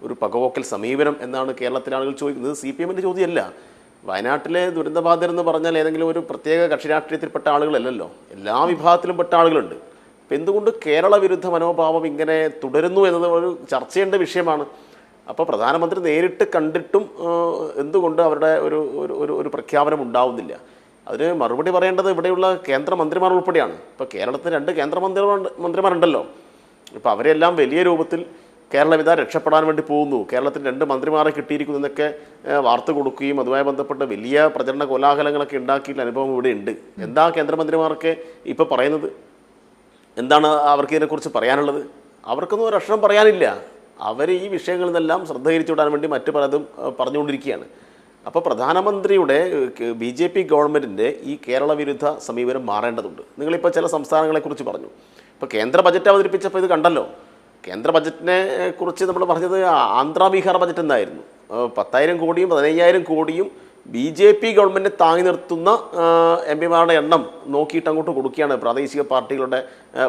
S3: ഒരു പകപോക്കൽ സമീപനം എന്നാണ് കേരളത്തിലെ ആളുകൾ ചോദിക്കുന്നത്. CPM-ൻ്റെ ചോദ്യമല്ല. വയനാട്ടിലെ ദുരന്തബാധിതരെന്ന് പറഞ്ഞാൽ ഏതെങ്കിലും ഒരു പ്രത്യേക കക്ഷി രാഷ്ട്രീയത്തിൽപ്പെട്ട ആളുകളല്ലല്ലോ, എല്ലാ വിഭാഗത്തിലും പെട്ട ആളുകളുണ്ട്. അപ്പം എന്തുകൊണ്ട് കേരള വിരുദ്ധ മനോഭാവം ഇങ്ങനെ തുടരുന്നു എന്നത് ഒരു ചർച്ച ചെയ്യേണ്ട വിഷയമാണ്. അപ്പോൾ പ്രധാനമന്ത്രി നേരിട്ട് കണ്ടിട്ടും എന്തുകൊണ്ട് അവരുടെ ഒരു പ്രഖ്യാപനം ഉണ്ടാവുന്നില്ല? അതിന് മറുപടി പറയേണ്ടത് ഇവിടെയുള്ള കേന്ദ്രമന്ത്രിമാർ ഉൾപ്പെടെയാണ്. ഇപ്പോൾ കേരളത്തിൽ 2 കേന്ദ്രമന്ത്രിമാരുണ്ടല്ലോ. ഇപ്പോൾ അവരെല്ലാം വലിയ രൂപത്തിൽ കേരളവിധ രക്ഷപ്പെടാൻ വേണ്ടി പോകുന്നു, കേരളത്തിൽ 2 മന്ത്രിമാരെ കിട്ടിയിരിക്കുന്നു എന്നൊക്കെ വാർത്ത കൊടുക്കുകയും അതുമായി ബന്ധപ്പെട്ട് വലിയ പ്രചരണ കോലാഹലങ്ങളൊക്കെ ഉണ്ടാക്കിയിട്ടുള്ള അനുഭവം ഇവിടെ ഉണ്ട്. എന്താ കേന്ദ്രമന്ത്രിമാർക്ക് ഇപ്പോൾ പറയുന്നത്? എന്താണ് അവർക്ക് ഇതിനെക്കുറിച്ച് പറയാനുള്ളത്? അവർക്കൊന്നും ഒരു അക്ഷരം പറയാനില്ല. അവർ ഈ വിഷയങ്ങളിൽ നിന്നെല്ലാം ശ്രദ്ധ തിരിച്ചുവിടാൻ വേണ്ടി മറ്റു പലതും പറഞ്ഞുകൊണ്ടിരിക്കുകയാണ്. അപ്പോൾ പ്രധാനമന്ത്രിയുടെ BJP ഗവൺമെൻറ്റിൻ്റെ ഈ കേരള വിരുദ്ധ സമീപനം മാറേണ്ടതുണ്ട്. നിങ്ങളിപ്പോൾ ചില സംസ്ഥാനങ്ങളെക്കുറിച്ച് പറഞ്ഞു. ഇപ്പോൾ കേന്ദ്ര ബജറ്റ് അവതരിപ്പിച്ചപ്പോൾ ഇത് കണ്ടല്ലോ. കേന്ദ്ര ബജറ്റിനെ കുറിച്ച് നമ്മൾ പറഞ്ഞത് ആന്ധ്ര ബീഹാർ ബജറ്റ് എന്നായിരുന്നു. 10,000 കോടിയും 15,000 കോടിയും BJP ഗവൺമെൻറ് താങ്ങി നിർത്തുന്ന MP-മാരുടെ എണ്ണം നോക്കിയിട്ട് അങ്ങോട്ട് കൊടുക്കുകയാണ് പ്രാദേശിക പാർട്ടികളുടെ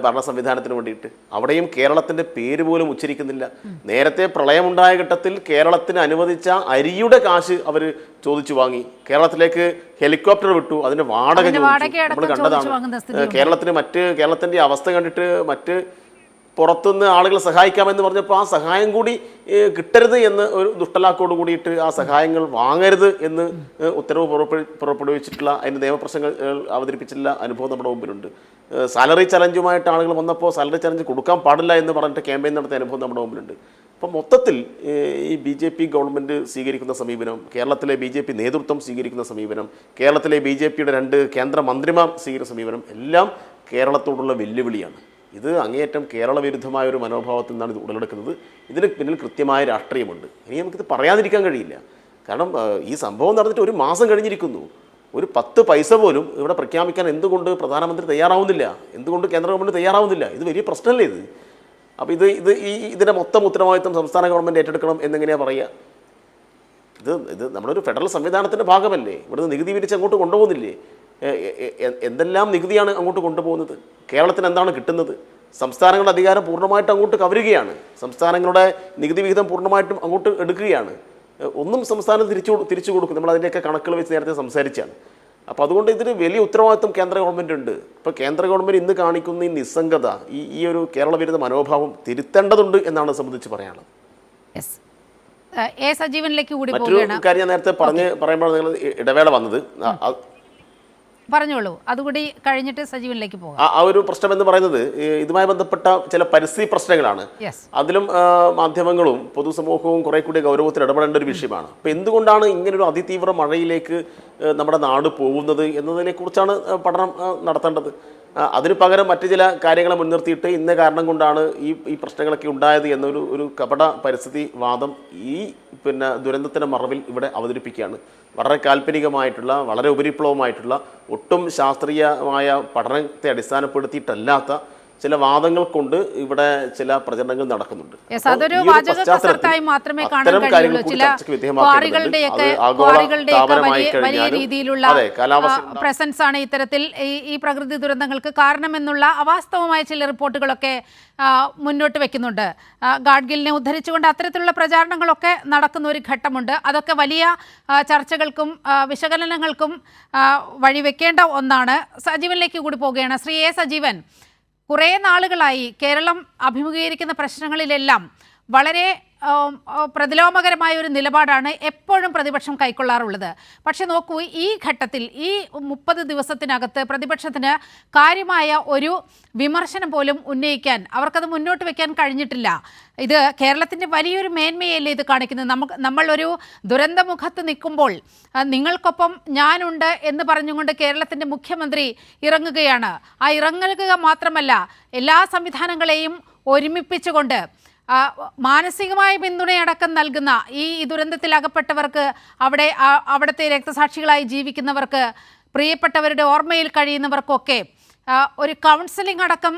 S3: ഭരണ സംവിധാനത്തിന് വേണ്ടിയിട്ട്. അവിടെയും കേരളത്തിൻ്റെ പേര് പോലും ഉച്ചരിക്കുന്നില്ല. നേരത്തെ പ്രളയമുണ്ടായ ഘട്ടത്തിൽ കേരളത്തിന് അനുവദിച്ച അരിയുടെ കാശ് അവർ ചോദിച്ചു വാങ്ങി. കേരളത്തിലേക്ക് ഹെലികോപ്റ്റർ വിട്ടു, അതിൻ്റെ വാടക നമ്മൾ കണ്ടതാണ്. കേരളത്തിൻ്റെ അവസ്ഥ കണ്ടിട്ട് മറ്റ് പുറത്തുനിന്ന് ആളുകളെ സഹായിക്കാമെന്ന് പറഞ്ഞപ്പോൾ ആ സഹായം കൂടി കിട്ടരുത് എന്ന് ഒരു ദുഷ്ടലാക്കോട് കൂടിയിട്ട് ആ സഹായങ്ങൾ വാങ്ങരുത് എന്ന് ഉത്തരവ് പുറപ്പെടുവിച്ചിട്ടുള്ള അതിൻ്റെ നിയമപ്രശ്നങ്ങൾ അവതരിപ്പിച്ചിട്ടുള്ള അനുഭവം നമ്മുടെ മുമ്പിലുണ്ട്. സാലറി ചലഞ്ചുമായിട്ട് ആളുകൾ വന്നപ്പോൾ സാലറി ചലഞ്ച് കൊടുക്കാൻ പാടില്ല എന്ന് പറഞ്ഞിട്ട് ക്യാമ്പയിൻ നടത്തിയ അനുഭവം നമ്മുടെ മുമ്പിലുണ്ട്. അപ്പം മൊത്തത്തിൽ ഈ BJP ഗവൺമെൻറ് സ്വീകരിക്കുന്ന സമീപനം, കേരളത്തിലെ BJP നേതൃത്വം സ്വീകരിക്കുന്ന സമീപനം, കേരളത്തിലെ BJPയുടെ 2 കേന്ദ്രമന്ത്രിമാർ സ്വീകരിക്കുന്ന സമീപനം എല്ലാം കേരളത്തോടുള്ള വെല്ലുവിളിയാണ്. ഇത് അങ്ങേയറ്റം കേരള വിരുദ്ധമായ ഒരു മനോഭാവത്തിൽ നിന്നാണ് ഇത് ഉടലെടുക്കുന്നത്. ഇതിന് പിന്നിൽ കൃത്യമായ രാഷ്ട്രീയമുണ്ട്. ഇനി നമുക്കിത് പറയാതിരിക്കാൻ കഴിയില്ല. കാരണം ഈ സംഭവം നടന്നിട്ട് 1 മാസം കഴിഞ്ഞിരിക്കുന്നു. ഒരു 10 പൈസ പോലും ഇവിടെ പ്രഖ്യാപിക്കാൻ എന്തുകൊണ്ട് പ്രധാനമന്ത്രി തയ്യാറാവുന്നില്ല? എന്തുകൊണ്ട് കേന്ദ്ര ഗവൺമെൻറ് തയ്യാറാവുന്നില്ല? ഇത് വലിയ പ്രശ്നമല്ലേ ഇത്? അപ്പോൾ ഇതിൻ്റെ മൊത്തം ഉത്തരവാദിത്വം സംസ്ഥാന ഗവൺമെൻറ് ഏറ്റെടുക്കണം എന്നെങ്ങനെയാണ് പറയുക? ഇത് നമ്മളൊരു ഫെഡറൽ സംവിധാനത്തിൻ്റെ ഭാഗമല്ലേ? ഇവിടുന്ന് നികുതി പിരിച്ച് അങ്ങോട്ട് കൊണ്ടുപോകുന്നില്ലേ? എന്തെല്ലാം നികുതിയാണ് അങ്ങോട്ട് കൊണ്ടുപോകുന്നത്? കേരളത്തിന് എന്താണ് കിട്ടുന്നത്? സംസ്ഥാനങ്ങളുടെ അധികാരം പൂർണ്ണമായിട്ടും അങ്ങോട്ട് കവരുകയാണ്. സംസ്ഥാനങ്ങളുടെ നികുതി വിഹിതം പൂർണ്ണമായിട്ടും അങ്ങോട്ട് എടുക്കുകയാണ്. ഒന്നും സംസ്ഥാനം തിരിച്ചു കൊടുക്കും. നമ്മൾ അതിൻ്റെയൊക്കെ കണക്കുകൾ വെച്ച് നേരത്തെ സംസാരിച്ചാണ്. അപ്പോൾ അതുകൊണ്ട് ഇതിന് വലിയ ഉത്തരവാദിത്വം കേന്ദ്ര ഗവൺമെൻറ് ഉണ്ട്. ഇപ്പോൾ കേന്ദ്ര ഗവൺമെൻറ് ഇന്ന് കാണിക്കുന്ന ഈ നിസ്സംഗത, ഈ ഒരു കേരള വിരുദ്ധ മനോഭാവം തിരുത്തേണ്ടതുണ്ട് എന്നാണ് സംബന്ധിച്ച് പറയാനുള്ളത്.
S1: സജീവനിലേക്ക് കൂടി
S3: മറ്റൊരു കാര്യം ഞാൻ നേരത്തെ പറയുമ്പോൾ നിങ്ങൾ ഇടവേള വന്നത്,
S1: പറഞ്ഞോളൂ, അതുകൂടി കഴിഞ്ഞിട്ട് സജീവനിലേക്ക് പോകാം.
S3: ആ ഒരു പ്രശ്നം എന്ന് പറയുന്നത് ഇതുമായി ബന്ധപ്പെട്ട ചില പരിസ്ഥിതി പ്രശ്നങ്ങളാണ്. അതിലും മാധ്യമങ്ങളും പൊതുസമൂഹവും കുറെ കൂടി ഗൗരവത്തിൽ ഇടപെടേണ്ട ഒരു വിഷയമാണ്. അപ്പോൾ എന്തുകൊണ്ടാണ് ഇങ്ങനൊരു അതിതീവ്ര മഴയിലേക്ക് നമ്മുടെ നാട് പോകുന്നത് എന്നതിനെ കുറിച്ചാണ് പഠനം നടത്തേണ്ടത്. അതിന് പകരം മറ്റു ചില കാര്യങ്ങളെ മുൻനിർത്തിയിട്ട് ഇന്ന കാരണം കൊണ്ടാണ് ഈ പ്രശ്നങ്ങളൊക്കെ ഉണ്ടായത് എന്നൊരു കപട പരിസ്ഥിതി വാദം ഈ ദുരന്തത്തിൻ്റെ മറവിൽ ഇവിടെ അവതരിപ്പിക്കുകയാണ്. വളരെ കാൽപ്പനികമായിട്ടുള്ള, വളരെ ഉപരിപ്ലവമായിട്ടുള്ള, ഒട്ടും ശാസ്ത്രീയമായ പഠനത്തെ അടിസ്ഥാനപ്പെടുത്തിയിട്ടല്ലാത്ത ചില വാദങ്ങൾ കൊണ്ട് ഇവിടെ ചില പ്രചരണങ്ങൾ നടക്കുന്നുണ്ട്.
S1: വലിയ രീതിയിലുള്ള പ്രസൻസ് ആണ് ഇത്തരത്തിൽ ഈ പ്രകൃതി ദുരന്തങ്ങൾക്ക് കാരണമെന്നുള്ള അവാസ്തവമായ ചില റിപ്പോർട്ടുകളൊക്കെ മുന്നോട്ട് വെക്കുന്നുണ്ട്. ഗാഡ്ഗിലിനെ ഉദ്ധരിച്ചുകൊണ്ട് അത്തരത്തിലുള്ള പ്രചാരണങ്ങളൊക്കെ നടക്കുന്ന ഒരു ഘട്ടമുണ്ട്. അതൊക്കെ വലിയ ചർച്ചകൾക്കും വിശകലനങ്ങൾക്കും വഴിവെക്കേണ്ട ഒന്നാണ്. സജീവനിലേക്ക് കൂടി പോവുകയാണ്. ശ്രീ എ. സജീവൻ, കുറേ നാളുകളായി കേരളം അഭിമുഖീകരിക്കുന്ന പ്രശ്നങ്ങളിലെല്ലാം വളരെ പ്രതിലോമകരമായ ഒരു നിലപാടാണ് എപ്പോഴും പ്രതിപക്ഷം കൈക്കൊള്ളാറുള്ളത്. പക്ഷെ നോക്കൂ, ഈ ഘട്ടത്തിൽ ഈ 30 ദിവസത്തിനകത്ത് പ്രതിപക്ഷത്തിന് കാര്യമായ ഒരു വിമർശനം പോലും ഉന്നയിക്കാൻ അവർക്കത് മുന്നോട്ട് വയ്ക്കാൻ കഴിഞ്ഞിട്ടില്ല. ഇത് കേരളത്തിൻ്റെ വലിയൊരു മേന്മയല്ലേ ഇത് കാണിക്കുന്നത്. നമ്മളൊരു ദുരന്തമുഖത്ത് നിൽക്കുമ്പോൾ നിങ്ങൾക്കൊപ്പം ഞാനുണ്ട് എന്ന് പറഞ്ഞുകൊണ്ട് കേരളത്തിൻ്റെ മുഖ്യമന്ത്രി ഇറങ്ങുകയാണ്. ആ ഇറങ്ങുക മാത്രമല്ല, എല്ലാ സംവിധാനങ്ങളെയും ഒരുമിപ്പിച്ചുകൊണ്ട് മാനസികമായ പിന്തുണയടക്കം നൽകുന്ന ഈ ദുരന്തത്തിൽ അകപ്പെട്ടവർക്ക്, അവിടുത്തെ രക്തസാക്ഷികളായി ജീവിക്കുന്നവർക്ക്, പ്രിയപ്പെട്ടവരുടെ ഓർമ്മയിൽ കഴിയുന്നവർക്കൊക്കെ ഒരു കൗൺസിലിംഗ് അടക്കം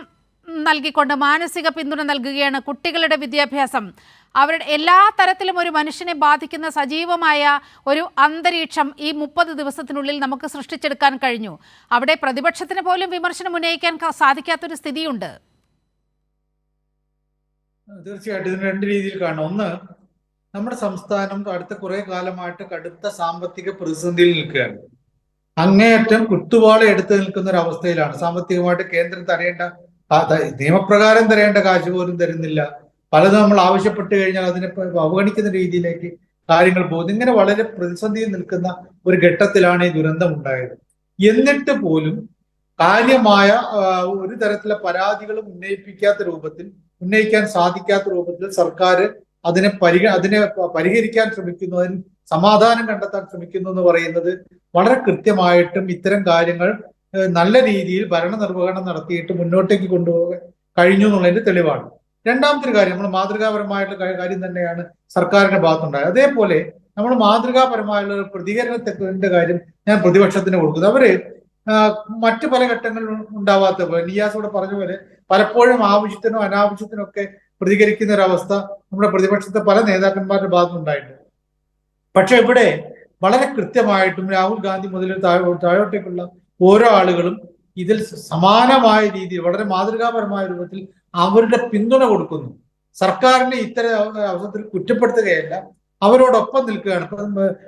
S1: നൽകിക്കൊണ്ട് മാനസിക പിന്തുണ നൽകുകയാണ്. കുട്ടികളുടെ വിദ്യാഭ്യാസം, അവരുടെ എല്ലാ തരത്തിലും ഒരു മനുഷ്യനെ ബാധിക്കുന്ന സജീവമായ ഒരു അന്തരീക്ഷം ഈ 30 ദിവസത്തിനുള്ളിൽ നമുക്ക് സൃഷ്ടിച്ചെടുക്കാൻ കഴിഞ്ഞു. അവിടെ പ്രതിപക്ഷത്തിന് പോലും വിമർശനം ഉന്നയിക്കാൻ സാധിക്കാത്തൊരു സ്ഥിതിയുണ്ട്.
S4: തീർച്ചയായിട്ടും ഇതിന് രണ്ട് രീതിയിൽ കാണണം. ഒന്ന്, നമ്മുടെ സംസ്ഥാനം അടുത്ത കുറെ കാലമായിട്ട് കടുത്ത സാമ്പത്തിക പ്രതിസന്ധിയിൽ നിൽക്കുകയാണ്. അങ്ങേയറ്റം കുത്തുവാള എടുത്തു നിൽക്കുന്ന ഒരു അവസ്ഥയിലാണ്. സാമ്പത്തികമായിട്ട് കേന്ദ്രം തരേണ്ട, നിയമപ്രകാരം തരേണ്ട കാശ് പോലും തരുന്നില്ല. പലതും നമ്മൾ ആവശ്യപ്പെട്ട് കഴിഞ്ഞാൽ അതിനെ അവഗണിക്കുന്ന രീതിയിലേക്ക് കാര്യങ്ങൾ പോകുന്നു. ഇങ്ങനെ വളരെ പ്രതിസന്ധിയിൽ നിൽക്കുന്ന ഒരു ഘട്ടത്തിലാണ് ഈ ദുരന്തം ഉണ്ടായത്. എന്നിട്ട് പോലും കാര്യമായ ഒരു തരത്തിലെ പരാതികളും ഉന്നയിക്കാൻ സാധിക്കാത്ത രൂപത്തിൽ സർക്കാർ അതിനെ പരിഹരിക്കാൻ ശ്രമിക്കുന്നു, അതിന് സമാധാനം കണ്ടെത്താൻ ശ്രമിക്കുന്നു എന്ന് പറയുന്നത് വളരെ കൃത്യമായിട്ടും ഇത്തരം കാര്യങ്ങൾ നല്ല രീതിയിൽ ഭരണനിർവഹണം നടത്തിയിട്ട് മുന്നോട്ടേക്ക് കൊണ്ടുപോകാൻ കഴിഞ്ഞു എന്നുള്ളതിന്റെ തെളിവാണ്. രണ്ടാമത്തെ കാര്യം, നമ്മൾ മാതൃകാപരമായിട്ടുള്ള കാര്യം തന്നെയാണ് സർക്കാരിന്റെ ഭാഗത്തുണ്ടായത്. അതേപോലെ നമ്മൾ മാതൃകാപരമായുള്ള പ്രതികരണത്തിന്റെ കാര്യം ഞാൻ പ്രതിപക്ഷത്തിന് കൊടുക്കുന്നത്. അവര് മറ്റു പല ഘട്ടങ്ങളിലും ഉണ്ടാവാത്ത പോലെ, നിയാസോട് പറഞ്ഞ പോലെ പലപ്പോഴും ആവശ്യത്തിനോ അനാവശ്യത്തിനോ ഒക്കെ പ്രതികരിക്കുന്ന ഒരവസ്ഥ നമ്മുടെ പ്രതിപക്ഷത്തെ പല നേതാക്കന്മാരുടെ ഭാഗത്തുനിന്നുണ്ടായിട്ടുണ്ട്. പക്ഷെ ഇവിടെ വളരെ കൃത്യമായിട്ടും രാഹുൽ ഗാന്ധി മുതൽ താഴോട്ടേക്കുള്ള ഓരോ ആളുകളും ഇതിൽ സമാനമായ രീതിയിൽ വളരെ മാതൃകാപരമായ രൂപത്തിൽ അവരുടെ പിന്തുണ കൊടുക്കുന്നു. സർക്കാരിനെ ഇത്തരം അവസരത്തിൽ കുറ്റപ്പെടുത്തുകയല്ല, അവരോടൊപ്പം നിൽക്കുകയാണ്.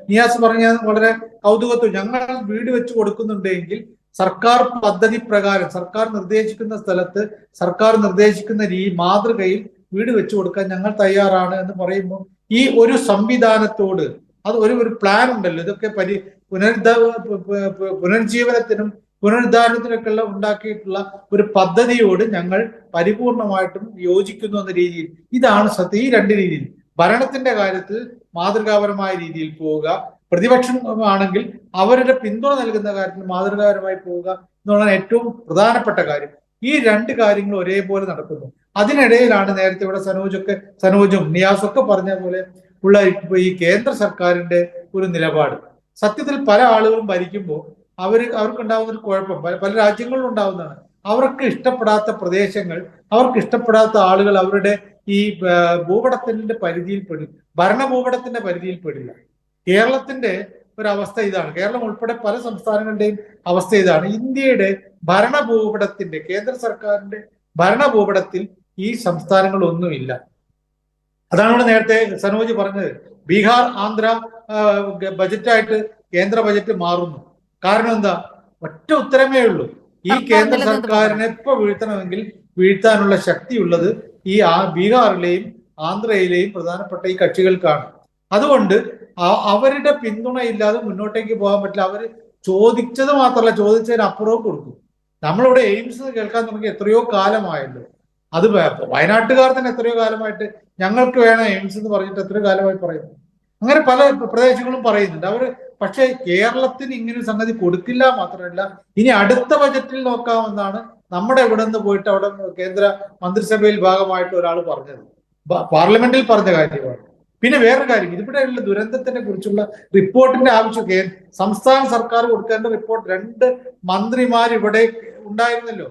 S4: നിയാസ് പറഞ്ഞ വളരെ കൗതുകത്വം, ഞങ്ങൾ വീട് വെച്ച് കൊടുക്കുന്നുണ്ടെങ്കിൽ സർക്കാർ പദ്ധതി പ്രകാരം സർക്കാർ നിർദ്ദേശിക്കുന്ന സ്ഥലത്ത് സർക്കാർ നിർദ്ദേശിക്കുന്ന മാതൃകയിൽ വീട് വെച്ചു കൊടുക്കാൻ ഞങ്ങൾ തയ്യാറാണ് എന്ന് പറയുമ്പോൾ ഈ ഒരു സംവിധാനത്തോട്, അത് ഒരു പ്ലാൻ ഉണ്ടല്ലോ, ഇതൊക്കെ പുനർജീവനത്തിനും പുനരുദ്ധാരണത്തിനൊക്കെ ഉണ്ടാക്കിയിട്ടുള്ള ഒരു പദ്ധതിയോട് ഞങ്ങൾ പരിപൂർണമായിട്ടും യോജിക്കുന്നു എന്ന രീതിയിൽ. ഇതാണ് സത്യം. ഈ രണ്ട് രീതിയിൽ ഭരണത്തിന്റെ കാര്യത്തിൽ മാതൃകാപരമായ രീതിയിൽ പോവുക, പ്രതിപക്ഷം ആണെങ്കിൽ അവരുടെ പിന്തുണ നൽകുന്ന കാര്യത്തിൽ മാതൃകാപരമായി പോവുക എന്നുള്ളതാണ് ഏറ്റവും പ്രധാനപ്പെട്ട കാര്യം. ഈ രണ്ട് കാര്യങ്ങളും ഒരേപോലെ നടക്കുന്നു. അതിനിടയിലാണ് നേരത്തെ ഇവിടെ സനോജും നിയാസൊക്കെ പറഞ്ഞ പോലെ ഉള്ള ഈ കേന്ദ്ര സർക്കാരിന്റെ ഒരു നിലപാട്. സത്യത്തിൽ പല ആളുകളും ഭരിക്കുമ്പോൾ അവർക്കുണ്ടാകുന്ന ഒരു കുഴപ്പം പല രാജ്യങ്ങളിലും ഉണ്ടാകുന്നതാണ്. അവർക്ക് ഇഷ്ടപ്പെടാത്ത പ്രദേശങ്ങൾ, അവർക്ക് ഇഷ്ടപ്പെടാത്ത ആളുകൾ അവരുടെ ഈ ഭൂപടത്തിന്റെ പരിധിയിൽ പെടില്ല, ഭരണഭൂപടത്തിന്റെ പരിധിയിൽ പെടില്ല. കേരളത്തിന്റെ ഒരു അവസ്ഥ ഇതാണ്. കേരളം ഉൾപ്പെടെ പല സംസ്ഥാനങ്ങളുടെയും അവസ്ഥ ഇതാണ്. ഇന്ത്യയുടെ ഭരണഭൂപടത്തിന്റെ, കേന്ദ്ര സർക്കാരിന്റെ ഭരണഭൂപടത്തിൽ ഈ സംസ്ഥാനങ്ങളൊന്നുമില്ല. അതാണ് നേരത്തെ സനോജ് പറഞ്ഞത്. ബീഹാർ, ആന്ധ്ര ബജറ്റായിട്ട് കേന്ദ്ര ബജറ്റ് മാറുന്നു. കാരണം എന്താ? ഒറ്റ ഉത്തരമേ ഉള്ളൂ. ഈ കേന്ദ്ര സർക്കാരിനെ ഇപ്പൊ വീഴ്ത്തണമെങ്കിൽ വീഴ്ത്താനുള്ള ശക്തിയുള്ളത് ഈ ബീഹാറിലെയും ആന്ധ്രയിലെയും പ്രധാനപ്പെട്ട ഈ കക്ഷികൾക്കാണ്. അതുകൊണ്ട് അവരുടെ പിന്തുണയില്ലാതെ മുന്നോട്ടേക്ക് പോകാൻ പറ്റില്ല. അവർ ചോദിച്ചത് മാത്രമല്ല, ചോദിച്ചതിനപ്പുറവും കൊടുക്കും. നമ്മളിവിടെ എയിംസ് കേൾക്കാൻ തുടങ്ങി എത്രയോ കാലമായല്ലോ. അത് വയനാട്ടുകാർ തന്നെ എത്രയോ കാലമായിട്ട് ഞങ്ങൾക്ക് വേണം എയിംസ് എന്ന് പറഞ്ഞിട്ട് എത്രയോ കാലമായി പറയുന്നു. അങ്ങനെ പല പ്രദേശങ്ങളും പറയുന്നുണ്ട് അവർ. പക്ഷേ കേരളത്തിന് ഇങ്ങനെ സംഗതി കൊടുക്കില്ല മാത്രമല്ല, ഇനി അടുത്ത ബജറ്റിൽ നോക്കാമെന്നാണ് നമ്മുടെ ഇവിടെ നിന്ന് പോയിട്ട് അവിടെ കേന്ദ്ര മന്ത്രിസഭയിൽ ഭാഗമായിട്ട് ഒരാൾ പറഞ്ഞത്, പാർലമെന്റിൽ പറഞ്ഞ കാര്യമാണ്. പിന്നെ വേറൊരു കാര്യം, ഇവിടെയുള്ള ദുരന്തത്തിനെ കുറിച്ചുള്ള റിപ്പോർട്ടിന്റെ ആവശ്യം സംസ്ഥാന സർക്കാർ കൊടുക്കേണ്ട റിപ്പോർട്ട് 2 മന്ത്രിമാർ ഇവിടെ ഉണ്ടായിരുന്നല്ലോ.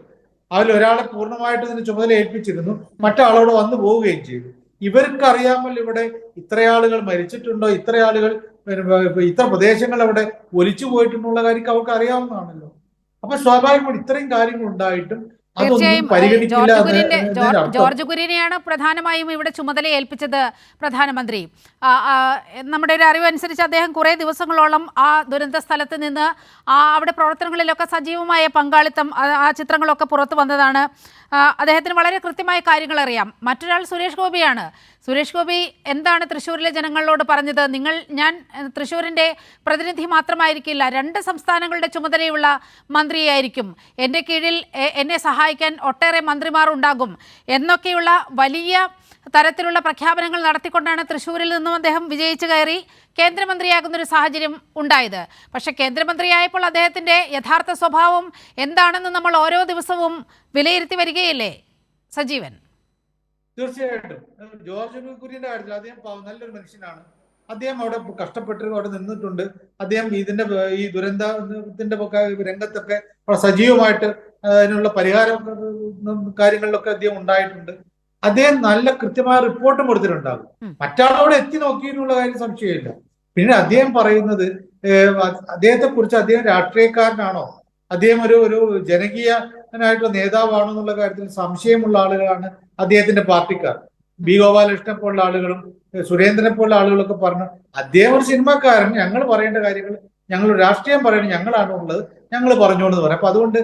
S4: അതിൽ ഒരാളെ പൂർണ്ണമായിട്ട് ഇതിന് ചുമതല ഏൽപ്പിച്ചിരുന്നു, മറ്റാളോട് വന്നു പോവുകയും ചെയ്തു. ഇവർക്ക് അറിയാമല്ലോ ഇവിടെ ഇത്ര ആളുകൾ മരിച്ചിട്ടുണ്ടോ, ഇത്ര ആളുകൾ ഇത്ര പ്രദേശങ്ങൾ അവിടെ ഒലിച്ചു പോയിട്ടുള്ള കാര്യം അവർക്ക് അറിയാവുന്നതാണല്ലോ. അപ്പൊ സ്വാഭാവികമായിട്ട് ഇത്രയും കാര്യങ്ങൾ ഉണ്ടായിട്ടും
S1: തീർച്ചയായും ജോർജ് കുര്യനെയാണ് പ്രധാനമായും ഇവിടെ ചുമതല ഏൽപ്പിച്ചത് പ്രധാനമന്ത്രി. നമ്മുടെ ഒരു അറിവനുസരിച്ച് അദ്ദേഹം കുറേ ദിവസങ്ങളോളം ആ ദുരന്ത സ്ഥലത്ത് നിന്ന് അവിടെ പ്രവർത്തനങ്ങളിലൊക്കെ സജീവമായ പങ്കാളിത്തം, ആ ചിത്രങ്ങളൊക്കെ പുറത്തു വന്നതാണ്. അദ്ദേഹത്തിന് വളരെ കൃത്യമായ കാര്യങ്ങൾ അറിയാം. മറ്റൊരാൾ സുരേഷ് ഗോപിയാണ്. സുരേഷ് ഗോപി എന്താണ് തൃശ്ശൂരിലെ ജനങ്ങളോട് പറഞ്ഞത്? ഞാൻ തൃശ്ശൂരിൻ്റെ പ്രതിനിധി മാത്രമായിരിക്കില്ല, 2 സംസ്ഥാനങ്ങളുടെ ചുമതലയുള്ള മന്ത്രിയായിരിക്കും, എൻ്റെ കീഴിൽ എന്നെ സഹായിക്കാൻ ഒട്ടേറെ മന്ത്രിമാർ ഉണ്ടാകും എന്നൊക്കെയുള്ള വലിയ തരത്തിലുള്ള പ്രഖ്യാപനങ്ങൾ നടത്തിക്കൊണ്ടാണ് തൃശ്ശൂരിൽ നിന്നും അദ്ദേഹം വിജയിച്ചു കയറി കേന്ദ്രമന്ത്രിയാകുന്നൊരു സാഹചര്യം ഉണ്ടായത്. പക്ഷേ കേന്ദ്രമന്ത്രിയായപ്പോൾ അദ്ദേഹത്തിൻ്റെ യഥാർത്ഥ സ്വഭാവം എന്താണെന്ന് നമ്മൾ ഓരോ ദിവസവും വിലയിരുത്തി വരികയല്ലേ സജീവൻ?
S4: തീർച്ചയായിട്ടും ജോർജ് കുര്യന്റെ കാര്യത്തിൽ അദ്ദേഹം നല്ലൊരു മനുഷ്യനാണ്. അദ്ദേഹം അവിടെ കഷ്ടപ്പെട്ട് അവിടെ നിന്നിട്ടുണ്ട്. അദ്ദേഹം ഈ ദുരന്തത്തിന്റെ രംഗത്തൊക്കെ സജീവമായിട്ട് അതിനുള്ള പരിഹാര കാര്യങ്ങളിലൊക്കെ അദ്ദേഹം ഉണ്ടായിട്ടുണ്ട്. അദ്ദേഹം നല്ല കൃത്യമായ റിപ്പോർട്ടും കൊടുത്തിട്ടുണ്ടാകും. മറ്റാളോട് എത്തി നോക്കിയിട്ടുള്ള കാര്യം സംശയമില്ല. പിന്നെ അദ്ദേഹം പറയുന്നത് അദ്ദേഹത്തെ കുറിച്ച് അദ്ദേഹം രാഷ്ട്രീയക്കാരനാണോ, അദ്ദേഹം ഒരു ജനകീയനായിട്ടുള്ള നേതാവാണോ എന്നുള്ള കാര്യത്തിൽ സംശയമുള്ള ആളുകളാണ് അദ്ദേഹത്തിന്റെ പാർട്ടിക്കാർ. ബി ഗോപാലകൃഷ്ണനെ പോലുള്ള ആളുകളും സുരേന്ദ്രനെ പോലുള്ള ആളുകളൊക്കെ പറഞ്ഞു അദ്ദേഹം ഒരു സിനിമാക്കാരൻ, ഞങ്ങൾ പറയേണ്ട കാര്യങ്ങൾ, ഞങ്ങൾ രാഷ്ട്രീയം പറയുന്നത് ഞങ്ങളാണ് ഉള്ളത്, ഞങ്ങൾ പറഞ്ഞോളെന്ന് പറയാം. അപ്പൊ അതുകൊണ്ട്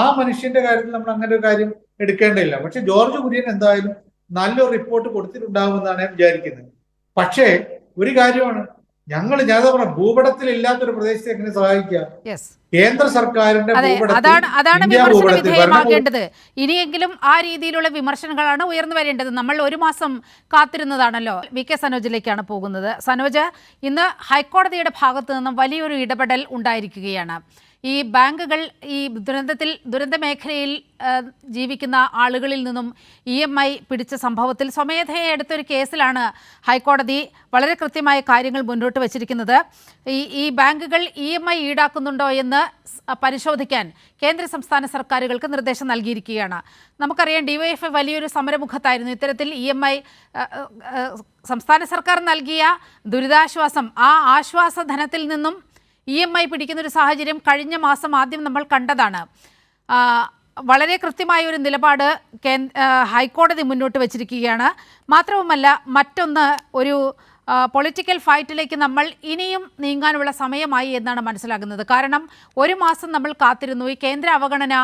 S4: ആ മനുഷ്യന്റെ കാര്യത്തിൽ നമ്മൾ അങ്ങനെ ഒരു കാര്യം എടുക്കേണ്ടതില്ല. പക്ഷെ ജോർജ് കുര്യൻ എന്തായാലും നല്ലൊരു റിപ്പോർട്ട് കൊടുത്തിട്ടുണ്ടാകുമെന്നാണ് ഞാൻ വിചാരിക്കുന്നത്. പക്ഷേ ഒരു കാര്യമാണ്, ഞാൻ പറഞ്ഞ ഭൂപടത്തിൽ ഇല്ലാത്തൊരു പ്രദേശത്തെ എങ്ങനെ സഹായിക്കുക? കേന്ദ്ര സർക്കാരിന്റെ
S1: അതാണ് വിമർശന വിധേയമാകേണ്ടത്. ഇനിയെങ്കിലും ആ രീതിയിലുള്ള വിമർശനങ്ങളാണ് ഉയർന്നു വരേണ്ടത്. നമ്മൾ 1 മാസം കാത്തിരുന്നതാണല്ലോ. വി കെ സനോജിലേക്കാണ് പോകുന്നത്. സനോജ്, ഇന്ന് ഹൈക്കോടതിയുടെ ഭാഗത്തു നിന്നും വലിയൊരു ഇടപെടൽ ഉണ്ടായിരിക്കുകയാണ്. ഈ ബാങ്കുകൾ ഈ ദുരന്ത മേഖലയിൽ ജീവിക്കുന്ന ആളുകളിൽ നിന്നും EMI പിടിച്ച സംഭവത്തിൽ സ്വമേധയെ എടുത്തൊരു കേസിലാണ് ഹൈക്കോടതി വളരെ കൃത്യമായ കാര്യങ്ങൾ മുന്നോട്ട് വച്ചിരിക്കുന്നത്. ഈ ബാങ്കുകൾ EMI ഈടാക്കുന്നുണ്ടോ എന്ന് പരിശോധിക്കാൻ കേന്ദ്ര സംസ്ഥാന സർക്കാരുകൾക്ക് നിർദ്ദേശം നൽകിയിരിക്കുകയാണ്. നമുക്കറിയാം DYFI വലിയൊരു സമരമുഖത്തായിരുന്നു. ഇത്തരത്തിൽ EMI സംസ്ഥാന സർക്കാർ നൽകിയ ദുരിതാശ്വാസം, ആ ആശ്വാസ ധനത്തിൽ നിന്നും EMI പിടിക്കുന്നൊരു സാഹചര്യം കഴിഞ്ഞ മാസം ആദ്യം നമ്മൾ കണ്ടതാണ്. വളരെ കൃത്യമായ ഒരു നിലപാട് ഹൈക്കോടതി മുന്നോട്ട് വച്ചിരിക്കുകയാണ്. മാത്രവുമല്ല, മറ്റൊന്ന്, ഒരു പൊളിറ്റിക്കൽ ഫൈറ്റിലേക്ക് നമ്മൾ ഇനിയും നീങ്ങാനുള്ള സമയമായി എന്നാണ് മനസ്സിലാകുന്നത്. കാരണം 1 മാസം നമ്മൾ കാത്തിരുന്നു. ഈ കേന്ദ്ര അവഗണന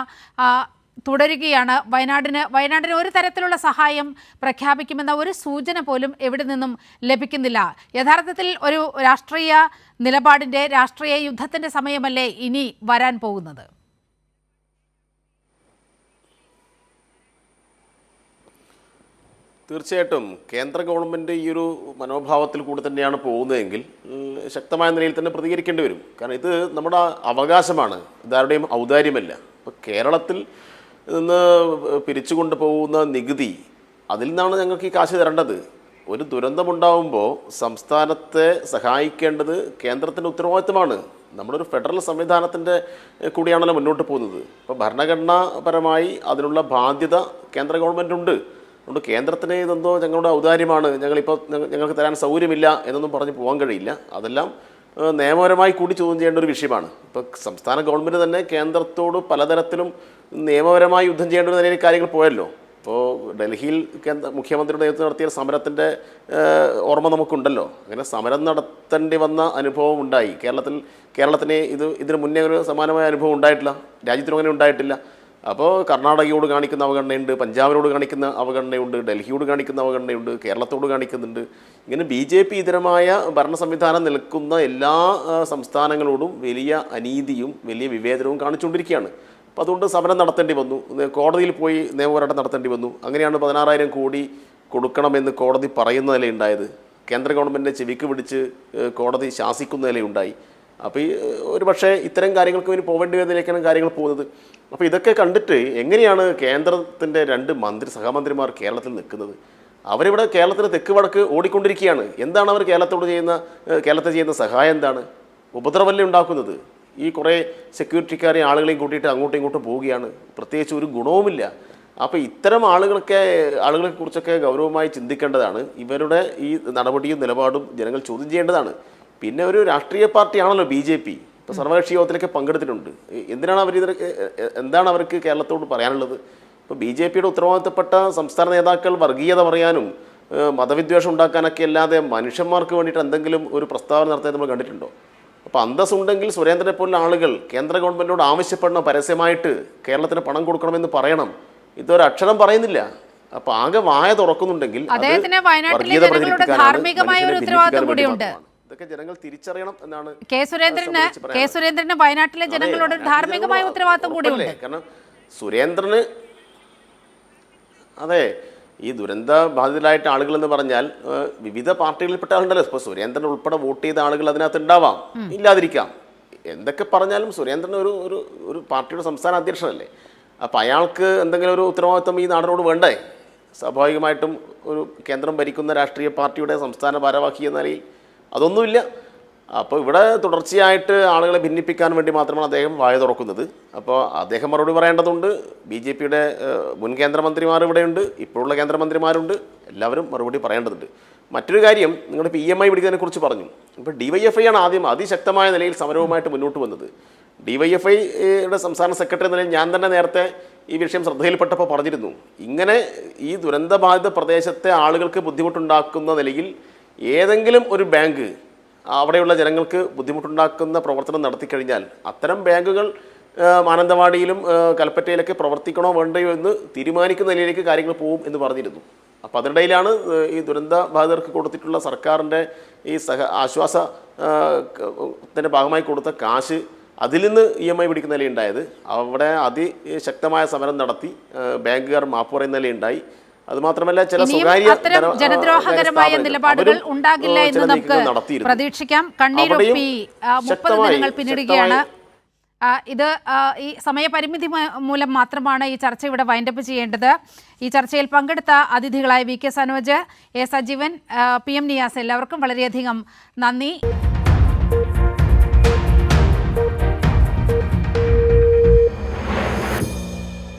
S1: തുടരുകയാണ്. വയനാടിന് ഒരു തരത്തിലുള്ള സഹായം പ്രഖ്യാപിക്കുമെന്ന ഒരു സൂചന പോലും എവിടെ നിന്നും ലഭിക്കുന്നില്ല. യഥാർത്ഥത്തിൽ ഒരു രാഷ്ട്രീയ നിലപാടിൻ്റെ, രാഷ്ട്രീയ യുദ്ധത്തിൻ്റെ സമയമല്ലേ ഇനി വരാൻ പോകുന്നത്?
S3: തീർച്ചയായിട്ടും കേന്ദ്ര ഗവൺമെൻറ് ഈ ഒരു മനോഭാവത്തിൽ കൂടി തന്നെയാണ് പോകുന്നതെങ്കിൽ ശക്തമായ നിലയിൽ തന്നെ പ്രതികരിക്കേണ്ടി വരും. കാരണം ഇത് നമ്മുടെ അവകാശമാണ്, ഇതാരുടെയും ഔദാര്യമല്ല. ഇപ്പോൾ കേരളത്തിൽ നിന്ന് പിരിച്ചുകൊണ്ട് പോകുന്ന നികുതി, അതിൽ നിന്നാണ് ഞങ്ങൾക്ക് ഈ കാശ് തരേണ്ടത്. ഒരു ദുരന്തമുണ്ടാകുമ്പോൾ സംസ്ഥാനത്തെ സഹായിക്കേണ്ടത് കേന്ദ്രത്തിൻ്റെ ഉത്തരവാദിത്തമാണ്. നമ്മളൊരു ഫെഡറൽ സംവിധാനത്തിൻ്റെ കൂടിയാണല്ലോ മുന്നോട്ട് പോകുന്നത്. ഇപ്പോൾ ഭരണഘടനാപരമായി അതിനുള്ള ബാധ്യത കേന്ദ്ര ഗവൺമെൻറ്റുണ്ട്. അതുകൊണ്ട് കേന്ദ്രത്തിന് ഇതെന്തോ ഞങ്ങളുടെ ഔദാര്യമാണ്, ഞങ്ങൾക്ക് തരാൻ സൗകര്യമില്ല എന്നൊന്നും പറഞ്ഞ് പോകാൻ കഴിയില്ല. അതെല്ലാം നിയമപരമായി കൂടി ചോദ്യം ചെയ്യേണ്ട ഒരു വിഷയമാണ്. ഇപ്പോൾ സംസ്ഥാന ഗവൺമെൻറ് തന്നെ കേന്ദ്രത്തോട് പലതരത്തിലും നിയമപരമായി യുദ്ധം ചെയ്യേണ്ട ഒരു നിലയിൽ കാര്യങ്ങൾ പോയല്ലോ. ഇപ്പോൾ ഡൽഹിയിൽ മുഖ്യമന്ത്രിയുടെ നേതൃത്വം നടത്തിയ സമരത്തിൻ്റെ ഓർമ്മ നമുക്കുണ്ടല്ലോ. അങ്ങനെ സമരം നടത്തേണ്ടി വന്ന അനുഭവം ഉണ്ടായി കേരളത്തിന്. ഇതിന് മുന്നേ ഒരു സമാനമായ അനുഭവം ഉണ്ടായിട്ടില്ല, രാജ്യത്തിനും അങ്ങനെ ഉണ്ടായിട്ടില്ല. അപ്പോൾ കർണാടകയോട് കാണിക്കുന്ന അവഗണനയുണ്ട്, പഞ്ചാബിനോട് കാണിക്കുന്ന അവഗണനയുണ്ട്, ഡൽഹിയോട് കാണിക്കുന്ന അവഗണനയുണ്ട്, കേരളത്തോട് കാണിക്കുന്നുണ്ട്. ഇങ്ങനെ BJP ഇതരമായ ഭരണ സംവിധാനം നിൽക്കുന്ന എല്ലാ സംസ്ഥാനങ്ങളോടും വലിയ അനീതിയും വലിയ വിവേചനവും കാണിച്ചുകൊണ്ടിരിക്കുകയാണ്. അപ്പോൾ അതുകൊണ്ട് സമരം നടത്തേണ്ടി വന്നു, കോടതിയിൽ പോയി നിയമപോരാട്ടം നടത്തേണ്ടി വന്നു. അങ്ങനെയാണ് 16,000 കോടി കൊടുക്കണമെന്ന് കോടതി പറയുന്ന നിലയുണ്ടായത്. കേന്ദ്ര ഗവൺമെൻറ്റിനെ ചെവിക്ക് പിടിച്ച് കോടതി ശാസിക്കുന്ന നിലയുണ്ടായി. അപ്പോൾ ഒരു പക്ഷേ ഇത്തരം കാര്യങ്ങൾക്ക് വേണ്ടി പോകേണ്ടി വരുന്നതിലേക്കാണ് കാര്യങ്ങൾ പോകുന്നത്. അപ്പോൾ ഇതൊക്കെ കണ്ടിട്ട് എങ്ങനെയാണ് കേന്ദ്രത്തിൻ്റെ 2 സഹമന്ത്രിമാർ കേരളത്തിൽ നിൽക്കുന്നത്? അവരിവിടെ കേരളത്തിന് തെക്ക് വടക്ക് ഓടിക്കൊണ്ടിരിക്കുകയാണ്. എന്താണ് അവർ കേരളത്തിൽ ചെയ്യുന്ന സഹായം എന്താണ്? ഉപദ്രവമല്ലേ ഉണ്ടാക്കുന്നത്? ഈ കുറേ സെക്യൂരിറ്റിക്കാരെ ആളുകളെയും കൂട്ടിയിട്ട് അങ്ങോട്ടും ഇങ്ങോട്ടും പോവുകയാണ്. പ്രത്യേകിച്ച് ഒരു ഗുണവുമില്ല. അപ്പോൾ ഇത്തരം ആളുകളെക്കുറിച്ചൊക്കെ ഗൗരവമായി ചിന്തിക്കേണ്ടതാണ്. ഇവരുടെ ഈ നടപടിയും നിലപാടും ജനങ്ങൾ ചോദ്യം ചെയ്യേണ്ടതാണ്. പിന്നെ ഒരു രാഷ്ട്രീയ പാർട്ടിയാണല്ലോ BJP. ഇപ്പോൾ സർവകക്ഷി യോഗത്തിലൊക്കെ പങ്കെടുത്തിട്ടുണ്ട്. എന്താണ് അവർക്ക് കേരളത്തോട് പറയാനുള്ളത്? ഇപ്പോൾ BJPയുടെ ഉത്തരവാദിത്തപ്പെട്ട സംസ്ഥാന നേതാക്കൾ വർഗീയത പറയാനും മതവിദ്വേഷം ഉണ്ടാക്കാനൊക്കെ അല്ലാതെ മനുഷ്യന്മാർക്ക് വേണ്ടിയിട്ട് എന്തെങ്കിലും ഒരു പ്രസ്താവന നടത്താൻ നമ്മൾ കണ്ടിട്ടുണ്ടോ? അപ്പോൾ അന്തസ്സുണ്ടെങ്കിൽ സുരേന്ദ്രനെ പോലുള്ള ആളുകൾ കേന്ദ്ര ഗവൺമെൻറ്റിനോട് ആവശ്യപ്പെടണം, പരസ്യമായിട്ട് കേരളത്തിന് പണം കൊടുക്കണമെന്ന് പറയണം. ഇതൊരക്ഷരം പറയുന്നില്ല. അപ്പൊ ആകെ വായ തുറക്കുന്നുണ്ടെങ്കിൽ അത്
S1: അദ്ദേഹത്തിന് വയനാട്ടിലെ
S3: വർഗീയത
S1: ജനങ്ങളുടെ
S3: പ്രചരിപ്പിക്കാനാണ്,
S1: ധാർമ്മികമായ ഒരു
S3: മനുഷ്യനെ
S1: ഉത്തരവാദിത്വം
S3: ഭിന്നിപ്പിക്കാൻ വേണ്ടി
S1: കൂടിയുണ്ട്.
S3: മാത്രമാണ്. ഇതൊക്കെ ജനങ്ങൾ തിരിച്ചറിയണം എന്നാണ്
S1: കെ സുരേന്ദ്രന് വയനാട്ടിലെ ജനങ്ങളോട് ഒരു ധാർമ്മികമായ ഉത്തരവാദിത്വം കൂടിയുണ്ട്.
S3: കാരണം സുരേന്ദ്രന് അതെ ഈ ദുരന്ത ബാധിതരായിട്ട് ആളുകൾ എന്ന് പറഞ്ഞാൽ വിവിധ പാർട്ടികളിൽപ്പെട്ട ആളുണ്ടല്ലോ. ഇപ്പോൾ സുരേന്ദ്രൻ ഉൾപ്പെടെ വോട്ട് ചെയ്ത ആളുകൾ അതിനകത്ത് ഉണ്ടാവാം, ഇല്ലാതിരിക്കാം. എന്തൊക്കെ പറഞ്ഞാലും സുരേന്ദ്രൻ ഒരു പാർട്ടിയുടെ സംസ്ഥാന അധ്യക്ഷനല്ലേ. അപ്പം അയാൾക്ക് എന്തെങ്കിലും ഒരു ഉത്തരവാദിത്വം ഈ നാടിനോട് വേണ്ടേ? സ്വാഭാവികമായിട്ടും ഒരു കേന്ദ്രം ഭരിക്കുന്ന രാഷ്ട്രീയ പാർട്ടിയുടെ സംസ്ഥാന ഭാരവാഹി എന്ന നിലയിൽ അതൊന്നുമില്ല. അപ്പോൾ ഇവിടെ തുടർച്ചയായിട്ട് ആളുകളെ ഭിന്നിപ്പിക്കാൻ വേണ്ടി മാത്രമാണ് അദ്ദേഹം വായ തുറക്കുന്നത്. അപ്പോൾ അദ്ദേഹം മറുപടി പറയേണ്ടതുണ്ട്. BJPയുടെ മുൻ കേന്ദ്രമന്ത്രിമാർ ഇവിടെയുണ്ട്, ഇപ്പോഴുള്ള കേന്ദ്രമന്ത്രിമാരുണ്ട്, എല്ലാവരും മറുപടി പറയേണ്ടതുണ്ട്. മറ്റൊരു കാര്യം, നിങ്ങളുടെ PMI പിടിക്കുന്നതിനെ കുറിച്ച് പറഞ്ഞു. ഇപ്പോൾ DYFI ആണ് ആദ്യം അതിശക്തമായ നിലയിൽ സമരവുമായിട്ട് മുന്നോട്ട് വന്നത്. DYFIയുടെ സംസ്ഥാന സെക്രട്ടറി എന്ന നിലയിൽ ഞാൻ തന്നെ നേരത്തെ ഈ വിഷയം ശ്രദ്ധയിൽപ്പെട്ടപ്പോൾ പറഞ്ഞിരുന്നു, ഇങ്ങനെ ഈ ദുരന്തബാധിത പ്രദേശത്തെ ആളുകൾക്ക് ബുദ്ധിമുട്ടുണ്ടാക്കുന്ന നിലയിൽ ഏതെങ്കിലും ഒരു ബാങ്ക് അവിടെയുള്ള ജനങ്ങൾക്ക് ബുദ്ധിമുട്ടുണ്ടാക്കുന്ന പ്രവർത്തനം നടത്തിക്കഴിഞ്ഞാൽ അത്തരം ബാങ്കുകൾ മാനന്തവാടിയിലും കൽപ്പറ്റയിലൊക്കെ പ്രവർത്തിക്കണോ വേണ്ടയോ എന്ന് തീരുമാനിക്കുന്ന നിലയിലേക്ക് കാര്യങ്ങൾ പോകും എന്ന് പറഞ്ഞിരുന്നു. അപ്പോൾ അതിനിടയിലാണ് ഈ ദുരന്ത ബാധിതർക്ക് കൊടുത്തിട്ടുള്ള സർക്കാരിൻ്റെ ഈ ആശ്വാസത്തിൻ്റെ ഭാഗമായി കൊടുത്ത കാശ് അതിൽ നിന്ന് EMI പിടിക്കുന്ന നിലയുണ്ടായത്. അവിടെ അതിശക്തമായ സമരം നടത്തി ബാങ്കുകാർ മാപ്പ് പറയുന്ന നിലയുണ്ടായി. അതുമാത്രമല്ല ചില സ്വകാര്യ
S1: ജനദ്രോഹകരമായ നിലപാടുകൾ ഉണ്ടാകില്ല എന്ന് നമുക്ക് പ്രതീക്ഷിക്കാം. കണ്ണീരൊപ്പി 30 ദിനങ്ങൾ പിന്നിടുകയാണ്. ഇത് ഈ സമയപരിമിതി മൂലം മാത്രമാണ് ഈ ചർച്ച ഇവിടെ വൈൻഡപ്പ് ചെയ്യേണ്ടത്. ഈ ചർച്ചയിൽ പങ്കെടുത്ത അതിഥികളായ VK Sanoj, A Sajeevan, PM Niyas, എല്ലാവർക്കും വളരെയധികം നന്ദി.